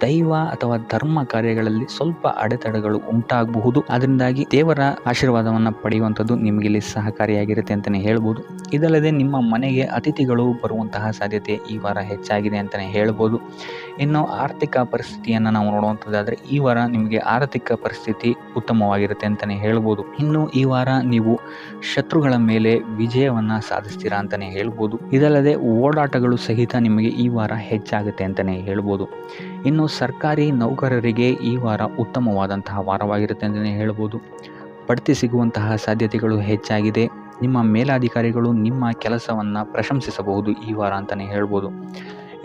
ದೈವ ಅಥವಾ ಧರ್ಮ ಕಾರ್ಯಗಳಲ್ಲಿ ಸ್ವಲ್ಪ ಅಡೆತಡೆಗಳು ಉಂಟಾಗಬಹುದು. ಅದರಿಂದಾಗಿ ದೇವರ ಆಶೀರ್ವಾದವನ್ನು ಪಡೆಯುವಂಥದ್ದು ನಿಮಗಿಲ್ಲಿ ಸಹಕಾರಿಯಾಗಿರುತ್ತೆ ಅಂತಲೇ ಹೇಳ್ಬೋದು. ಇದಲ್ಲದೆ ನಿಮ್ಮ ಮನೆಗೆ ಅತಿಥಿಗಳು ಬರುವಂತಹ ಸಾಧ್ಯತೆ ಈ ವಾರ ಹೆಚ್ಚಾಗಿದೆ ಅಂತಲೇ ಹೇಳ್ಬೋದು. ಇನ್ನು ಆರ್ಥಿಕ ಪರಿಸ್ಥಿತಿಯನ್ನು ನಾವು ನೋಡುವಂಥದ್ದಾದರೆ ಈ ವಾರ ನಿಮಗೆ ಆರ್ಥಿಕ ಪರಿಸ್ಥಿತಿ ಉತ್ತಮವಾಗಿರುತ್ತೆ ಅಂತಲೇ ಹೇಳ್ಬೋದು. ಇನ್ನು ಈ ವಾರ ನೀವು ಶತ್ರುಗಳ ಮೇಲೆ ವಿಜಯವನ್ನು ಸಾಧಿಸ್ತೀರಾ ಅಂತಲೇ ಹೇಳ್ಬೋದು. ಇದಲ್ಲದೆ ಓಡಾಟಗಳು ಸಹಿತ ನಿಮಗೆ ಈ ವಾರ ಹೆಚ್ಚಾಗುತ್ತೆ ಅಂತಲೇ ಹೇಳ್ಬೋದು. ಇನ್ನು ಸರ್ಕಾರಿ ನೌಕರರಿಗೆ ಈ ವಾರ ಉತ್ತಮವಾದಂತಹ ವಾರವಾಗಿರುತ್ತೆ ಅಂತಲೇ ಹೇಳ್ಬೋದು. ಬಡ್ತಿ ಸಿಗುವಂತಹ ಸಾಧ್ಯತೆಗಳು ಹೆಚ್ಚಾಗಿದೆ. ನಿಮ್ಮ ಮೇಲಾಧಿಕಾರಿಗಳು ನಿಮ್ಮ ಕೆಲಸವನ್ನು ಪ್ರಶಂಸಿಸಬಹುದು ಈ ವಾರ ಅಂತಲೇ ಹೇಳ್ಬೋದು.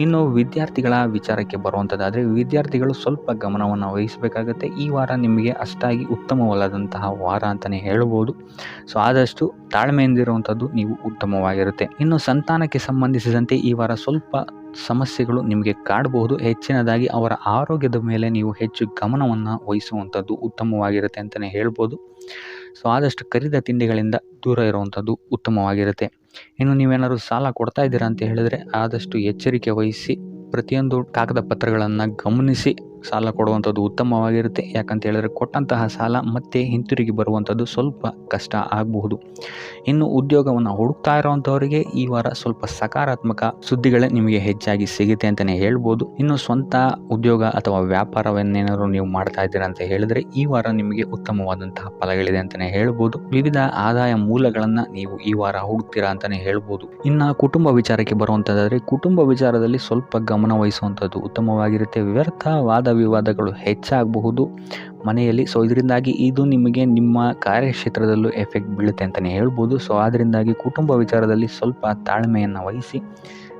ಇನ್ನು ವಿದ್ಯಾರ್ಥಿಗಳ ವಿಚಾರಕ್ಕೆ ಬರುವಂಥದ್ದಾದರೆ ವಿದ್ಯಾರ್ಥಿಗಳು ಸ್ವಲ್ಪ ಗಮನವನ್ನು ವಹಿಸಬೇಕಾಗತ್ತೆ. ಈ ವಾರ ನಿಮಗೆ ಅಷ್ಟಾಗಿ ಉತ್ತಮವಲ್ಲದಂತಹ ವಾರ ಅಂತಲೇ ಹೇಳ್ಬೋದು. ಸೊ ಆದಷ್ಟು ತಾಳ್ಮೆಯಿಂದಿರುವಂಥದ್ದು ನೀವು ಉತ್ತಮವಾಗಿರುತ್ತೆ. ಇನ್ನು ಸಂತಾನಕ್ಕೆ ಸಂಬಂಧಿಸಿದಂತೆ ಈ ವಾರ ಸ್ವಲ್ಪ ಸಮಸ್ಯೆಗಳು ನಿಮಗೆ ಕಾಡಬಹುದು. ಹೆಚ್ಚಿನದಾಗಿ ಅವರ ಆರೋಗ್ಯದ ಮೇಲೆ ನೀವು ಹೆಚ್ಚು ಗಮನವನ್ನು ವಹಿಸುವಂಥದ್ದು ಉತ್ತಮವಾಗಿರುತ್ತೆ ಅಂತಲೇ ಹೇಳ್ಬೋದು. ಸೊ ಆದಷ್ಟು ಕರಿದ ತಿಂಡಿಗಳಿಂದ ದೂರ ಇರುವಂಥದ್ದು ಉತ್ತಮವಾಗಿರುತ್ತೆ. ಇನ್ನು ನೀವೇನಾದರೂ ಸಾಲ ಕೊಡ್ತಾ ಇದ್ದೀರಾ ಅಂತ ಹೇಳಿದ್ರೆ ಆದಷ್ಟು ಎಚ್ಚರಿಕೆ ವಹಿಸಿ ಪ್ರತಿಯೊಂದು ಕಾಗದ ಪತ್ರಗಳನ್ನು ಗಮನಿಸಿ ಸಾಲ ಕೊಡುವಂಥದ್ದು ಉತ್ತಮವಾಗಿರುತ್ತೆ. ಯಾಕಂತ ಹೇಳಿದ್ರೆ ಕೊಟ್ಟಂತಹ ಸಾಲ ಮತ್ತೆ ಹಿಂತಿರುಗಿ ಬರುವಂಥದ್ದು ಸ್ವಲ್ಪ ಕಷ್ಟ ಆಗಬಹುದು. ಇನ್ನು ಉದ್ಯೋಗವನ್ನು ಹುಡುಕ್ತಾ ಇರೋವಂಥವರಿಗೆ ಈ ವಾರ ಸ್ವಲ್ಪ ಸಕಾರಾತ್ಮಕ ಸುದ್ದಿಗಳೇ ನಿಮಗೆ ಹೆಚ್ಚಾಗಿ ಸಿಗುತ್ತೆ ಅಂತಲೇ ಹೇಳ್ಬೋದು. ಇನ್ನು ಸ್ವಂತ ಉದ್ಯೋಗ ಅಥವಾ ವ್ಯಾಪಾರವನ್ನೇನಾದರೂ ನೀವು ಮಾಡ್ತಾ ಇದ್ದೀರಾ ಅಂತ ಹೇಳಿದ್ರೆ ಈ ವಾರ ನಿಮಗೆ ಉತ್ತಮವಾದಂತಹ ಫಲಗಳಿದೆ ಅಂತಲೇ ಹೇಳ್ಬೋದು. ವಿವಿಧ ಆದಾಯ ಮೂಲಗಳನ್ನು ನೀವು ಈ ವಾರ ಹುಡುಕ್ತೀರಾ ಅಂತಲೇ ಹೇಳ್ಬೋದು. ಇನ್ನು ಕುಟುಂಬ ವಿಚಾರಕ್ಕೆ ಬರುವಂಥದ್ದಾದರೆ ಕುಟುಂಬ ವಿಚಾರದಲ್ಲಿ ಸ್ವಲ್ಪ ಗಮನ ವಹಿಸುವಂಥದ್ದು ಉತ್ತಮವಾಗಿರುತ್ತೆ. ವ್ಯರ್ಥ ವಾದ ವಿವಾದಗಳು ಹೆಚ್ಚಾಗಬಹುದು ಮನೆಯಲ್ಲಿ. ಸೊ ಇದರಿಂದಾಗಿ ಇದು ನಿಮಗೆ ನಿಮ್ಮ ಕಾರ್ಯಕ್ಷೇತ್ರದಲ್ಲೂ ಎಫೆಕ್ಟ್ ಬೀಳುತ್ತೆ ಅಂತಲೇ ಹೇಳ್ಬೋದು. ಸೊ ಅದರಿಂದಾಗಿ ಕುಟುಂಬ ವಿಚಾರದಲ್ಲಿ ಸ್ವಲ್ಪ ತಾಳ್ಮೆಯನ್ನು ವಹಿಸಿ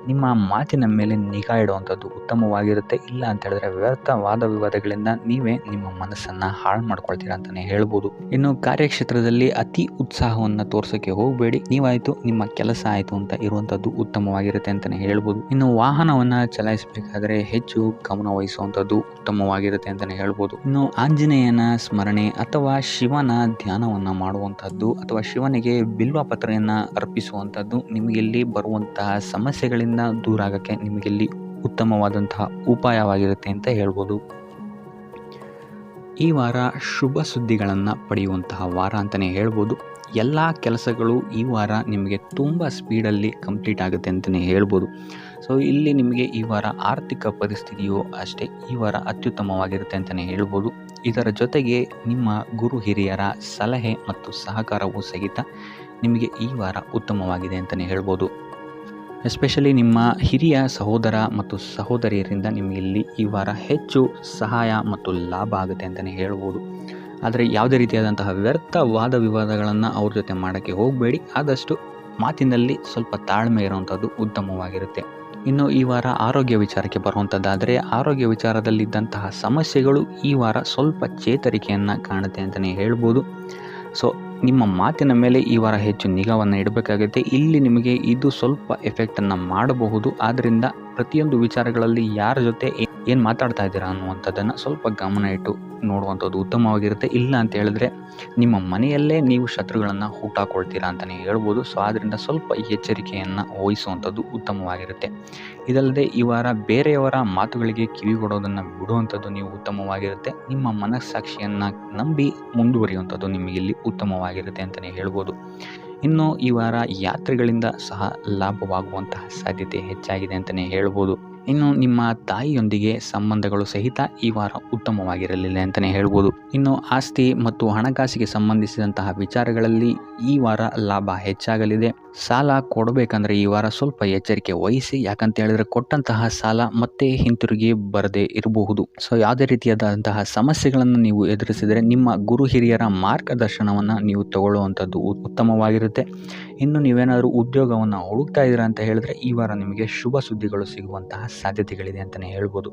ನಿಮ್ಮ ಮಾತಿನ ಮೇಲೆ ನಿಗಾ ಇಡುವಂಥದ್ದು ಉತ್ತಮವಾಗಿರುತ್ತೆ. ಇಲ್ಲ ಅಂತ ಹೇಳಿದ್ರೆ ವ್ಯರ್ಥ ವಾದ ವಿವಾದಗಳಿಂದ ನೀವೇ ನಿಮ್ಮ ಮನಸ್ಸನ್ನು ಹಾಳು ಮಾಡ್ಕೊಳ್ತೀರಾ ಅಂತಲೇ ಹೇಳ್ಬೋದು. ಇನ್ನು ಕಾರ್ಯಕ್ಷೇತ್ರದಲ್ಲಿ ಅತಿ ಉತ್ಸಾಹವನ್ನು ತೋರ್ಸೋಕ್ಕೆ ಹೋಗಬೇಡಿ. ನೀವಾಯಿತು ನಿಮ್ಮ ಕೆಲಸ ಆಯಿತು ಅಂತ ಇರುವಂಥದ್ದು ಉತ್ತಮವಾಗಿರುತ್ತೆ ಅಂತಲೇ ಹೇಳ್ಬೋದು. ಇನ್ನು ವಾಹನವನ್ನು ಚಲಾಯಿಸಬೇಕಾದ್ರೆ ಹೆಚ್ಚು ಗಮನ ವಹಿಸುವಂಥದ್ದು ಉತ್ತಮವಾಗಿರುತ್ತೆ ಅಂತಲೇ ಹೇಳ್ಬೋದು. ಇನ್ನು ಆಂಜನೇಯನ ಸ್ಮರಣೆ ಅಥವಾ ಶಿವನ ಧ್ಯಾನವನ್ನು ಮಾಡುವಂಥದ್ದು ಅಥವಾ ಶಿವನಿಗೆ ಬಿಲ್ವ ಪತ್ರೆಯನ್ನು ಅರ್ಪಿಸುವಂಥದ್ದು ನಿಮಗಿಲ್ಲಿ ಬರುವಂತಹ ಸಮಸ್ಯೆಗಳಿಂದ ದೂರ ಆಗಕ್ಕೆ ನಿಮಗಿಲ್ಲಿ ಉತ್ತಮವಾದಂತಹ ಉಪಾಯವಾಗಿರುತ್ತೆ ಅಂತ ಹೇಳ್ಬೋದು. ಈ ವಾರ ಶುಭ ಸುದ್ದಿಗಳನ್ನು ಪಡೆಯುವಂತಹ ವಾರ ಅಂತಲೇ ಹೇಳ್ಬೋದು. ಎಲ್ಲ ಕೆಲಸಗಳು ಈ ವಾರ ನಿಮಗೆ ತುಂಬ ಸ್ಪೀಡಲ್ಲಿ ಕಂಪ್ಲೀಟ್ ಆಗುತ್ತೆ ಅಂತಲೇ ಹೇಳ್ಬೋದು. ಸೊ ಇಲ್ಲಿ ನಿಮಗೆ ಈ ವಾರ ಆರ್ಥಿಕ ಪರಿಸ್ಥಿತಿಯು ಅಷ್ಟೇ ಈ ವಾರ ಅತ್ಯುತ್ತಮವಾಗಿರುತ್ತೆ ಅಂತಲೇ ಹೇಳ್ಬೋದು. ಇದರ ಜೊತೆಗೆ ನಿಮ್ಮ ಗುರು ಹಿರಿಯರ ಸಲಹೆ ಮತ್ತು ಸಹಕಾರವೂ ಸಹಿತ ನಿಮಗೆ ಈ ವಾರ ಉತ್ತಮವಾಗಿದೆ ಅಂತಲೇ ಹೇಳ್ಬೋದು. ಎಸ್ಪೆಷಲಿ ನಿಮ್ಮ ಹಿರಿಯ ಸಹೋದರ ಮತ್ತು ಸಹೋದರಿಯರಿಂದ ನಿಮಗೆ ಇಲ್ಲಿ ಈ ವಾರ ಹೆಚ್ಚು ಸಹಾಯ ಮತ್ತು ಲಾಭ ಆಗುತ್ತೆ ಅಂತಲೇ ಹೇಳ್ಬೋದು. ಆದರೆ ಯಾವುದೇ ರೀತಿಯಾದಂತಹ ವ್ಯರ್ಥ ವಾದ ವಿವಾದಗಳನ್ನು ಅವ್ರ ಜೊತೆ ಮಾಡೋಕ್ಕೆ ಹೋಗಬೇಡಿ. ಆದಷ್ಟು ಮಾತಿನಲ್ಲಿ ಸ್ವಲ್ಪ ತಾಳ್ಮೆ ಇರುವಂಥದ್ದು ಉತ್ತಮವಾಗಿರುತ್ತೆ. ಇನ್ನು ಈ ವಾರ ಆರೋಗ್ಯ ವಿಚಾರಕ್ಕೆ ಬರುವಂಥದ್ದಾದರೆ ಆರೋಗ್ಯ ವಿಚಾರದಲ್ಲಿದ್ದಂತಹ ಸಮಸ್ಯೆಗಳು ಈ ವಾರ ಸ್ವಲ್ಪ ಚೇತರಿಕೆಯನ್ನು ಕಾಣುತ್ತೆ ಅಂತಲೇ ಹೇಳ್ಬೋದು. ಸೊ ನಿಮ್ಮ ಮಾತಿನ ಮೇಲೆ ಈ ವಾರ ಹೆಚ್ಚು ನಿಗಾವನ್ನು ಇಡಬೇಕಾಗುತ್ತೆ. ಇಲ್ಲಿ ನಿಮಗೆ ಇದು ಸ್ವಲ್ಪ ಎಫೆಕ್ಟನ್ನು ಮಾಡಬಹುದು. ಆದ್ದರಿಂದ ಪ್ರತಿಯೊಂದು ವಿಚಾರಗಳಲ್ಲಿ ಯಾರ ಜೊತೆ ಏನು ಮಾತಾಡ್ತಾ ಇದ್ದೀರಾ ಅನ್ನುವಂಥದ್ದನ್ನು ಸ್ವಲ್ಪ ಗಮನ ಇಟ್ಟು ನೋಡುವಂಥದ್ದು ಉತ್ತಮವಾಗಿರುತ್ತೆ. ಇಲ್ಲ ಅಂತ ಹೇಳಿದ್ರೆ ನಿಮ್ಮ ಮನೆಯಲ್ಲೇ ನೀವು ಶತ್ರುಗಳನ್ನು ಹುಟ್ಟಾಕೊಳ್ತೀರಾ ಅಂತಲೇ ಹೇಳ್ಬೋದು. ಸೊ ಆದ್ದರಿಂದ ಸ್ವಲ್ಪ ಎಚ್ಚರಿಕೆಯನ್ನು ವಹಿಸುವಂಥದ್ದು ಉತ್ತಮವಾಗಿರುತ್ತೆ. ಇದಲ್ಲದೆ ಈ ವಾರ ಬೇರೆಯವರ ಮಾತುಗಳಿಗೆ ಕಿವಿಗೊಡೋದನ್ನು ಬಿಡುವಂಥದ್ದು ನೀವು ಉತ್ತಮವಾಗಿರುತ್ತೆ. ನಿಮ್ಮ ಮನಸ್ಸಾಕ್ಷಿಯನ್ನು ನಂಬಿ ಮುಂದುವರಿಯುವಂಥದ್ದು ನಿಮಗಿಲ್ಲಿ ಉತ್ತಮವಾಗಿರುತ್ತೆ ಅಂತಲೇ ಹೇಳ್ಬೋದು. ಇನ್ನು ಈ ವಾರ ಯಾತ್ರೆಗಳಿಂದ ಸಹ ಲಾಭವಾಗುವಂತಹ ಸಾಧ್ಯತೆ ಹೆಚ್ಚಾಗಿದೆ ಅಂತಲೇ ಹೇಳ್ಬೋದು. ಇನ್ನು ನಿಮ್ಮ ತಾಯಿಯೊಂದಿಗೆ ಸಂಬಂಧಗಳು ಸಹಿತ ಈ ವಾರ ಉತ್ತಮವಾಗಿರಲಿಲ್ಲ ಅಂತಲೇ ಹೇಳ್ಬೋದು. ಇನ್ನು ಆಸ್ತಿ ಮತ್ತು ಹಣಕಾಸಿಗೆ ಸಂಬಂಧಿಸಿದಂತಹ ವಿಚಾರಗಳಲ್ಲಿ ಈ ವಾರ ಲಾಭ ಹೆಚ್ಚಾಗಲಿದೆ. ಸಾಲ ಕೊಡಬೇಕಂದ್ರೆ ಈ ವಾರ ಸ್ವಲ್ಪ ಎಚ್ಚರಿಕೆ ವಹಿಸಿ, ಯಾಕಂತ ಹೇಳಿದ್ರೆ ಕೊಟ್ಟಂತಹ ಸಾಲ ಮತ್ತೆ ಹಿಂತಿರುಗಿ ಬರದೇ ಇರಬಹುದು. ಸೊ ಯಾವುದೇ ರೀತಿಯಾದಂತಹ ಸಮಸ್ಯೆಗಳನ್ನು ನೀವು ಎದುರಿಸಿದರೆ ನಿಮ್ಮ ಗುರು ಹಿರಿಯರ ಮಾರ್ಗದರ್ಶನವನ್ನು ನೀವು ತಗೊಳ್ಳುವಂಥದ್ದು ಉತ್ತಮವಾಗಿರುತ್ತೆ. ಇನ್ನು ನೀವೇನಾದರೂ ಉದ್ಯೋಗವನ್ನು ಹುಡುಕ್ತಾ ಇದ್ದೀರಾ ಅಂತ ಹೇಳಿದ್ರೆ ಈ ವಾರ ನಿಮಗೆ ಶುಭ ಸುದ್ದಿಗಳು ಸಿಗುವಂತಹ ಸಾಧ್ಯತೆಗಳಿದೆ ಅಂತಲೇ ಹೇಳ್ಬೋದು.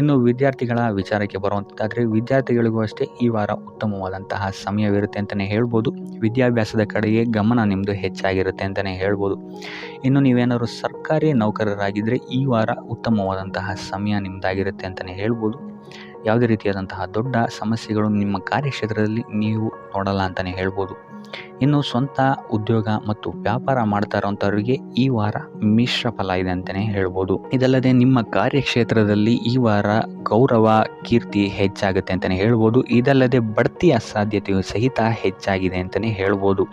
ಇನ್ನು ವಿದ್ಯಾರ್ಥಿಗಳ ವಿಚಾರಕ್ಕೆ ಬರುವಂಥದ್ದಾದರೆ ವಿದ್ಯಾರ್ಥಿಗಳಿಗೂ ಅಷ್ಟೇ ಈ ವಾರ ಉತ್ತಮವಾದಂತಹ ಸಮಯವಿರುತ್ತೆ ಅಂತಲೇ ಹೇಳ್ಬೋದು. ವಿದ್ಯಾಭ್ಯಾಸದ ಕಡೆಗೆ ಗಮನ ನಿಮ್ಮದು ಹೆಚ್ಚಾಗಿರುತ್ತೆ ಅಂತಲೇ ಹೇಳ್ಬೋದು. ಇನ್ನು ನೀವೇನಾದರೂ ಸರ್ಕಾರಿ ನೌಕರರಾಗಿದ್ದರೆ ಈ ವಾರ ಉತ್ತಮವಾದಂತಹ ಸಮಯ ನಿಮ್ಮದಾಗಿರುತ್ತೆ ಅಂತಲೇ ಹೇಳ್ಬೋದು. ಯಾವುದೇ ರೀತಿಯಾದಂತಹ ದೊಡ್ಡ ಸಮಸ್ಯೆಗಳು ನಿಮ್ಮ ಕಾರ್ಯಕ್ಷೇತ್ರದಲ್ಲಿ ನೀವು ನೋಡಲ್ಲ ಅಂತಲೇ ಹೇಳ್ಬೋದು. ಇನ್ನು ಸ್ವಂತ ಉದ್ಯೋಗ ಮತ್ತು ವ್ಯಾಪಾರ ಮಾಡ್ತಾ ಇರೋಂಥವ್ರಿಗೆ ಈ ವಾರ ಮಿಶ್ರ ಫಲ ಇದೆ ಅಂತಲೇ ಹೇಳ್ಬೋದು. ಇದಲ್ಲದೆ ನಿಮ್ಮ ಕಾರ್ಯಕ್ಷೇತ್ರದಲ್ಲಿ ಈ ವಾರ ಗೌರವ ಕೀರ್ತಿ ಹೆಚ್ಚಾಗುತ್ತೆ ಅಂತಲೇ ಹೇಳ್ಬೋದು. ಇದಲ್ಲದೆ ಬಡ್ತಿಯ ಸಾಧ್ಯತೆಯು ಸಹಿತ ಹೆಚ್ಚಾಗಿದೆ ಅಂತಲೇ ಹೇಳ್ಬೋದು.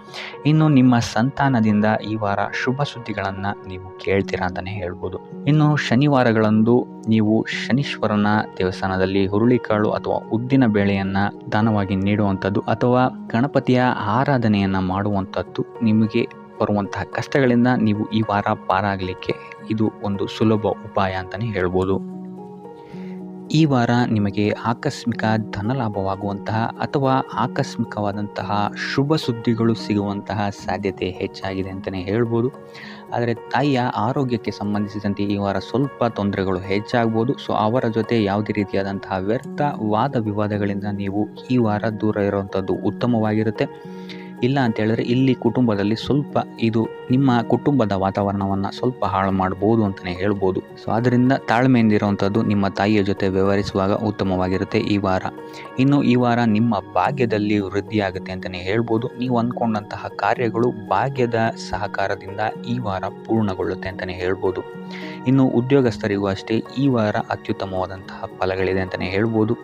ಇನ್ನು ನಿಮ್ಮ ಸಂತಾನದಿಂದ ಈ ವಾರ ಶುಭ ಸುದ್ದಿಗಳನ್ನು ನೀವು ಕೇಳ್ತೀರಾ ಅಂತಲೇ ಹೇಳ್ಬೋದು. ಇನ್ನು ಶನಿವಾರಗಳಂದು ನೀವು ಶನೀಶ್ವರನ ದೇವಸ್ಥಾನದಲ್ಲಿ ಹುರುಳಿಕಾಳು ಅಥವಾ ಉದ್ದಿನ ಬೇಳೆಯನ್ನು ದಾನವಾಗಿ ನೀಡುವಂಥದ್ದು ಅಥವಾ ಗಣಪತಿಯ ಆರಾಧನೆಯನ್ನು ಮಾಡುವಂಥದ್ದು ನಿಮಗೆ ಬರುವಂತಹ ಕಷ್ಟಗಳಿಂದ ನೀವು ಈ ವಾರ ಪಾರಾಗಲಿಕ್ಕೆ ಇದು ಒಂದು ಸುಲಭ ಉಪಾಯ ಅಂತಲೇ ಹೇಳ್ಬೋದು. ಈ ವಾರ ನಿಮಗೆ ಆಕಸ್ಮಿಕ ಧನಲಾಭವಾಗುವಂತಹ ಅಥವಾ ಆಕಸ್ಮಿಕವಾದಂತಹ ಶುಭ ಸುದ್ದಿಗಳು ಸಿಗುವಂತಹ ಸಾಧ್ಯತೆ ಹೆಚ್ಚಾಗಿದೆ ಅಂತಲೇ ಹೇಳ್ಬೋದು. ಆದರೆ ತಾಯಿಯ ಆರೋಗ್ಯಕ್ಕೆ ಸಂಬಂಧಿಸಿದಂತೆ ಈ ವಾರ ಸ್ವಲ್ಪ ತೊಂದರೆಗಳು ಹೆಚ್ಚಾಗ್ಬೋದು. ಸೊ ಅವರ ಜೊತೆ ಯಾವುದೇ ರೀತಿಯಾದಂತಹ ವ್ಯರ್ಥ ವಾದ ವಿವಾದಗಳಿಂದ ನೀವು ಈ ವಾರ ದೂರ ಇರುವಂಥದ್ದು ಉತ್ತಮವಾಗಿರುತ್ತೆ. ಇಲ್ಲ ಅಂತ ಹೇಳಿದ್ರೆ ಇಲ್ಲಿ ಕುಟುಂಬದಲ್ಲಿ ಸ್ವಲ್ಪ ಇದು ನಿಮ್ಮ ಕುಟುಂಬದ ವಾತಾವರಣವನ್ನು ಸ್ವಲ್ಪ ಹಾಳು ಮಾಡ್ಬೋದು ಅಂತಲೇ ಹೇಳ್ಬೋದು. ಸೊ ಅದರಿಂದ ತಾಳ್ಮೆಯಿಂದ ಇರುವಂಥದ್ದು ನಿಮ್ಮ ತಾಯಿಯ ಜೊತೆ ವ್ಯವಹರಿಸುವಾಗ ಉತ್ತಮವಾಗಿರುತ್ತೆ ಈ ವಾರ. ಇನ್ನು ಈ ವಾರ ನಿಮ್ಮ ಭಾಗ್ಯದಲ್ಲಿ ವೃದ್ಧಿಯಾಗುತ್ತೆ ಅಂತಲೇ ಹೇಳ್ಬೋದು. ನೀವು ಅಂದ್ಕೊಂಡಂತಹ ಕಾರ್ಯಗಳು ಭಾಗ್ಯದ ಸಹಕಾರದಿಂದ ಈ ವಾರ ಪೂರ್ಣಗೊಳ್ಳುತ್ತೆ ಅಂತಲೇ ಹೇಳ್ಬೋದು. ಇನ್ನು ಉದ್ಯೋಗಸ್ಥರಿಗೂ ಅಷ್ಟೇ ಈ ವಾರ ಅತ್ಯುತ್ತಮವಾದಂತಹ ಫಲಗಳಿದೆ ಅಂತಲೇ ಹೇಳ್ಬೋದು.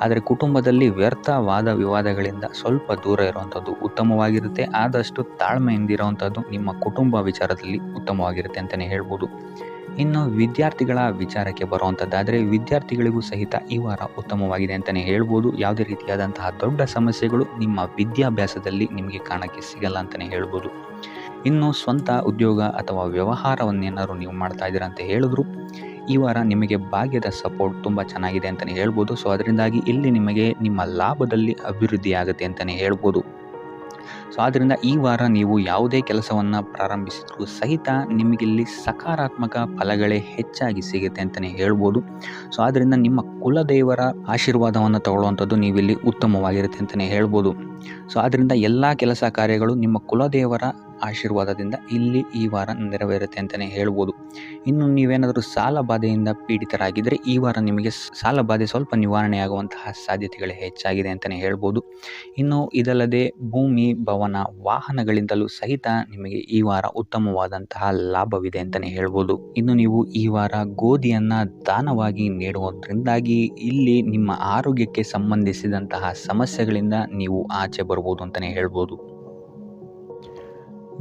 ಆದರೆ ಕುಟುಂಬದಲ್ಲಿ ವ್ಯರ್ಥ ವಾದ ವಿವಾದಗಳಿಂದ ಸ್ವಲ್ಪ ದೂರ ಇರುವಂಥದ್ದು ಉತ್ತಮವಾಗಿರುತ್ತೆ. ಆದಷ್ಟು ತಾಳ್ಮೆಯಿಂದ ಇರುವಂಥದ್ದು ನಿಮ್ಮ ಕುಟುಂಬ ವಿಚಾರದಲ್ಲಿ ಉತ್ತಮವಾಗಿರುತ್ತೆ ಅಂತಲೇ ಹೇಳ್ಬೋದು. ಇನ್ನು ವಿದ್ಯಾರ್ಥಿಗಳ ವಿಚಾರಕ್ಕೆ ಬರುವಂಥದ್ದಾದರೆ ವಿದ್ಯಾರ್ಥಿಗಳಿಗೂ ಸಹಿತ ಈ ವಾರ ಉತ್ತಮವಾಗಿದೆ ಅಂತಲೇ ಹೇಳ್ಬೋದು. ಯಾವುದೇ ರೀತಿಯಾದಂತಹ ದೊಡ್ಡ ಸಮಸ್ಯೆಗಳು ನಿಮ್ಮ ವಿದ್ಯಾಭ್ಯಾಸದಲ್ಲಿ ನಿಮಗೆ ಕಾಣಕ್ಕೆ ಸಿಗಲ್ಲ ಅಂತಲೇ ಹೇಳ್ಬೋದು. ಇನ್ನು ಸ್ವಂತ ಉದ್ಯೋಗ ಅಥವಾ ವ್ಯವಹಾರವನ್ನೇನಾದ್ರು ನೀವು ಮಾಡ್ತಾ ಇದ್ದೀರಾ ಅಂತ ಹೇಳಿದ್ರು ಈ ವಾರ ನಿಮಗೆ ಭಾಗ್ಯದ ಸಪೋರ್ಟ್ ತುಂಬ ಚೆನ್ನಾಗಿದೆ ಅಂತಲೇ ಹೇಳ್ಬೋದು. ಸೊ ಅದರಿಂದಾಗಿ ಇಲ್ಲಿ ನಿಮಗೆ ನಿಮ್ಮ ಲಾಭದಲ್ಲಿ ಅಭಿವೃದ್ಧಿ ಆಗುತ್ತೆ ಅಂತಲೇ ಹೇಳ್ಬೋದು. ಸೊ ಆದ್ದರಿಂದ ಈ ವಾರ ನೀವು ಯಾವುದೇ ಕೆಲಸವನ್ನು ಪ್ರಾರಂಭಿಸಿದರೂ ಸಹಿತ ನಿಮಗಿಲ್ಲಿ ಸಕಾರಾತ್ಮಕ ಫಲಗಳೇ ಹೆಚ್ಚಾಗಿ ಸಿಗುತ್ತೆ ಅಂತಲೇ ಹೇಳ್ಬೋದು. ಸೊ ಆದ್ದರಿಂದ ನಿಮ್ಮ ಕುಲದೇವರ ಆಶೀರ್ವಾದವನ್ನು ತಗೊಳ್ಳುವಂಥದ್ದು ನೀವಿಲ್ಲಿ ಉತ್ತಮವಾಗಿರುತ್ತೆ ಅಂತಲೇ ಹೇಳ್ಬೋದು. ಸೊ ಆದ್ದರಿಂದ ಎಲ್ಲ ಕೆಲಸ ಕಾರ್ಯಗಳು ನಿಮ್ಮ ಕುಲದೇವರ ಆಶೀರ್ವಾದದಿಂದ ಇಲ್ಲಿ ಈ ವಾರ ನೆರವೇರುತ್ತೆ ಅಂತಲೇ ಹೇಳ್ಬೋದು. ಇನ್ನು ನೀವೇನಾದರೂ ಸಾಲ ಬಾಧೆಯಿಂದ ಪೀಡಿತರಾಗಿದ್ದರೆ ಈ ವಾರ ನಿಮಗೆ ಸಾಲ ಬಾಧೆ ಸ್ವಲ್ಪ ನಿವಾರಣೆಯಾಗುವಂತಹ ಸಾಧ್ಯತೆಗಳೇ ಹೆಚ್ಚಾಗಿದೆ ಅಂತಲೇ ಹೇಳ್ಬೋದು. ಇನ್ನು ಇದಲ್ಲದೆ ಭೂಮಿ, ಭವನ, ವಾಹನಗಳಿಂದಲೂ ಸಹಿತ ನಿಮಗೆ ಈ ವಾರ ಉತ್ತಮವಾದಂತಹ ಲಾಭವಿದೆ ಅಂತಲೇ ಹೇಳ್ಬೋದು. ಇನ್ನು ನೀವು ಈ ವಾರ ಗೋಧಿಯನ್ನು ದಾನವಾಗಿ ನೀಡುವುದರಿಂದಾಗಿ ಇಲ್ಲಿ ನಿಮ್ಮ ಆರೋಗ್ಯಕ್ಕೆ ಸಂಬಂಧಿಸಿದಂತಹ ಸಮಸ್ಯೆಗಳಿಂದ ನೀವು ಆಚೆ ಬರ್ಬೋದು ಅಂತಲೇ ಹೇಳ್ಬೋದು.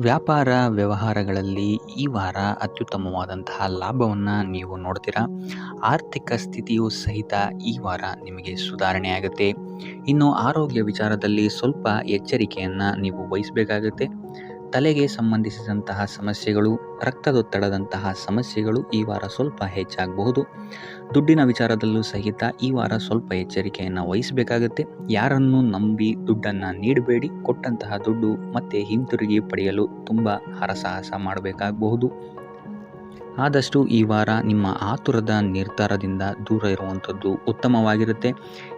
ವ್ಯಾಪಾರ ವ್ಯವಹಾರಗಳಲ್ಲಿ ಈ ವಾರ ಅತ್ಯುತ್ತಮವಾದಂತಹ ಲಾಭವನ್ನು ನೀವು ನೋಡ್ತೀರಾ. ಆರ್ಥಿಕ ಸ್ಥಿತಿಯೂ ಸಹಿತ ಈ ವಾರ ನಿಮಗೆ ಸುಧಾರಣೆಯಾಗುತ್ತೆ. ಇನ್ನು ಆರೋಗ್ಯ ವಿಚಾರದಲ್ಲಿ ಸ್ವಲ್ಪ ಎಚ್ಚರಿಕೆಯನ್ನು ನೀವು ವಹಿಸಬೇಕಾಗುತ್ತೆ. ತಲೆಗೆ ಸಂಬಂಧಿಸಿದಂತಹ ಸಮಸ್ಯೆಗಳು, ರಕ್ತದೊತ್ತಡದಂತಹ ಸಮಸ್ಯೆಗಳು ಈ ವಾರ ಸ್ವಲ್ಪ ಹೆಚ್ಚಾಗಬಹುದು. ದುಡ್ಡಿನ ವಿಚಾರದಲ್ಲೂ ಸಹಿತ ಈ ವಾರ ಸ್ವಲ್ಪ ಎಚ್ಚರಿಕೆಯನ್ನು ವಹಿಸಬೇಕಾಗುತ್ತೆ. ಯಾರನ್ನು ನಂಬಿ ದುಡ್ಡನ್ನು ನೀಡಬೇಡಿ. ಕೊಟ್ಟಂತಹ ದುಡ್ಡು ಮತ್ತೆ ಹಿಂತಿರುಗಿ ಪಡೆಯಲು ತುಂಬ ಹರಸಾಹಸ ಮಾಡಬೇಕಾಗಬಹುದು. ಆದಷ್ಟು ಈ ವಾರ ನಿಮ್ಮ ಆತುರದ ನಿರ್ಧಾರದಿಂದ ದೂರ ಇರುವಂಥದ್ದು ಉತ್ತಮವಾಗಿರುತ್ತೆ.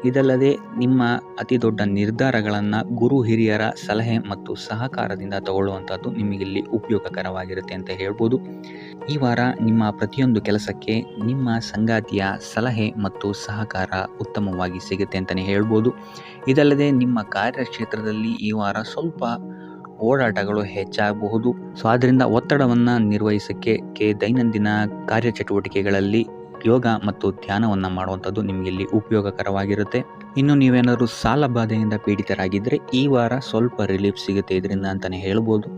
ಇದಲ್ಲದೆ ನಿಮ್ಮ ಅತಿ ದೊಡ್ಡ ನಿರ್ಧಾರಗಳನ್ನು ಗುರು ಹಿರಿಯರ ಸಲಹೆ ಮತ್ತು ಸಹಕಾರದಿಂದ ತಗೊಳ್ಳುವಂಥದ್ದು ನಿಮಗಿಲ್ಲಿ ಉಪಯೋಗಕರವಾಗಿರುತ್ತೆ ಅಂತ ಹೇಳ್ಬೋದು. ಈ ವಾರ ನಿಮ್ಮ ಪ್ರತಿಯೊಂದು ಕೆಲಸಕ್ಕೆ ನಿಮ್ಮ ಸಂಗಾತಿಯ ಸಲಹೆ ಮತ್ತು ಸಹಕಾರ ಉತ್ತಮವಾಗಿ ಸಿಗುತ್ತೆ ಅಂತಲೇ ಹೇಳ್ಬೋದು. ಇದಲ್ಲದೆ ನಿಮ್ಮ ಕಾರ್ಯಕ್ಷೇತ್ರದಲ್ಲಿ ಈ ವಾರ ಸ್ವಲ್ಪ ಓಡಾಟಗಳು ಹೆಚ್ಚಾಗಬಹುದು. ಸೊ ಆದ್ದರಿಂದ ಒತ್ತಡವನ್ನು ನಿರ್ವಹಿಸೋಕ್ಕೆ ದೈನಂದಿನ ಕಾರ್ಯಚಟುವಟಿಕೆಗಳಲ್ಲಿ ಯೋಗ ಮತ್ತು ಧ್ಯಾನವನ್ನು ಮಾಡುವಂಥದ್ದು ನಿಮಗಿಲ್ಲಿ ಉಪಯೋಗಕರವಾಗಿರುತ್ತೆ. ಇನ್ನು ನೀವೇನಾದರೂ ಸಾಲ ಬಾಧೆಯಿಂದ ಪೀಡಿತರಾಗಿದ್ದರೆ ಈ ವಾರ ಸ್ವಲ್ಪ ರಿಲೀಫ್ ಸಿಗುತ್ತೆ ಇದರಿಂದ ಅಂತಲೇ ಹೇಳ್ಬೋದು.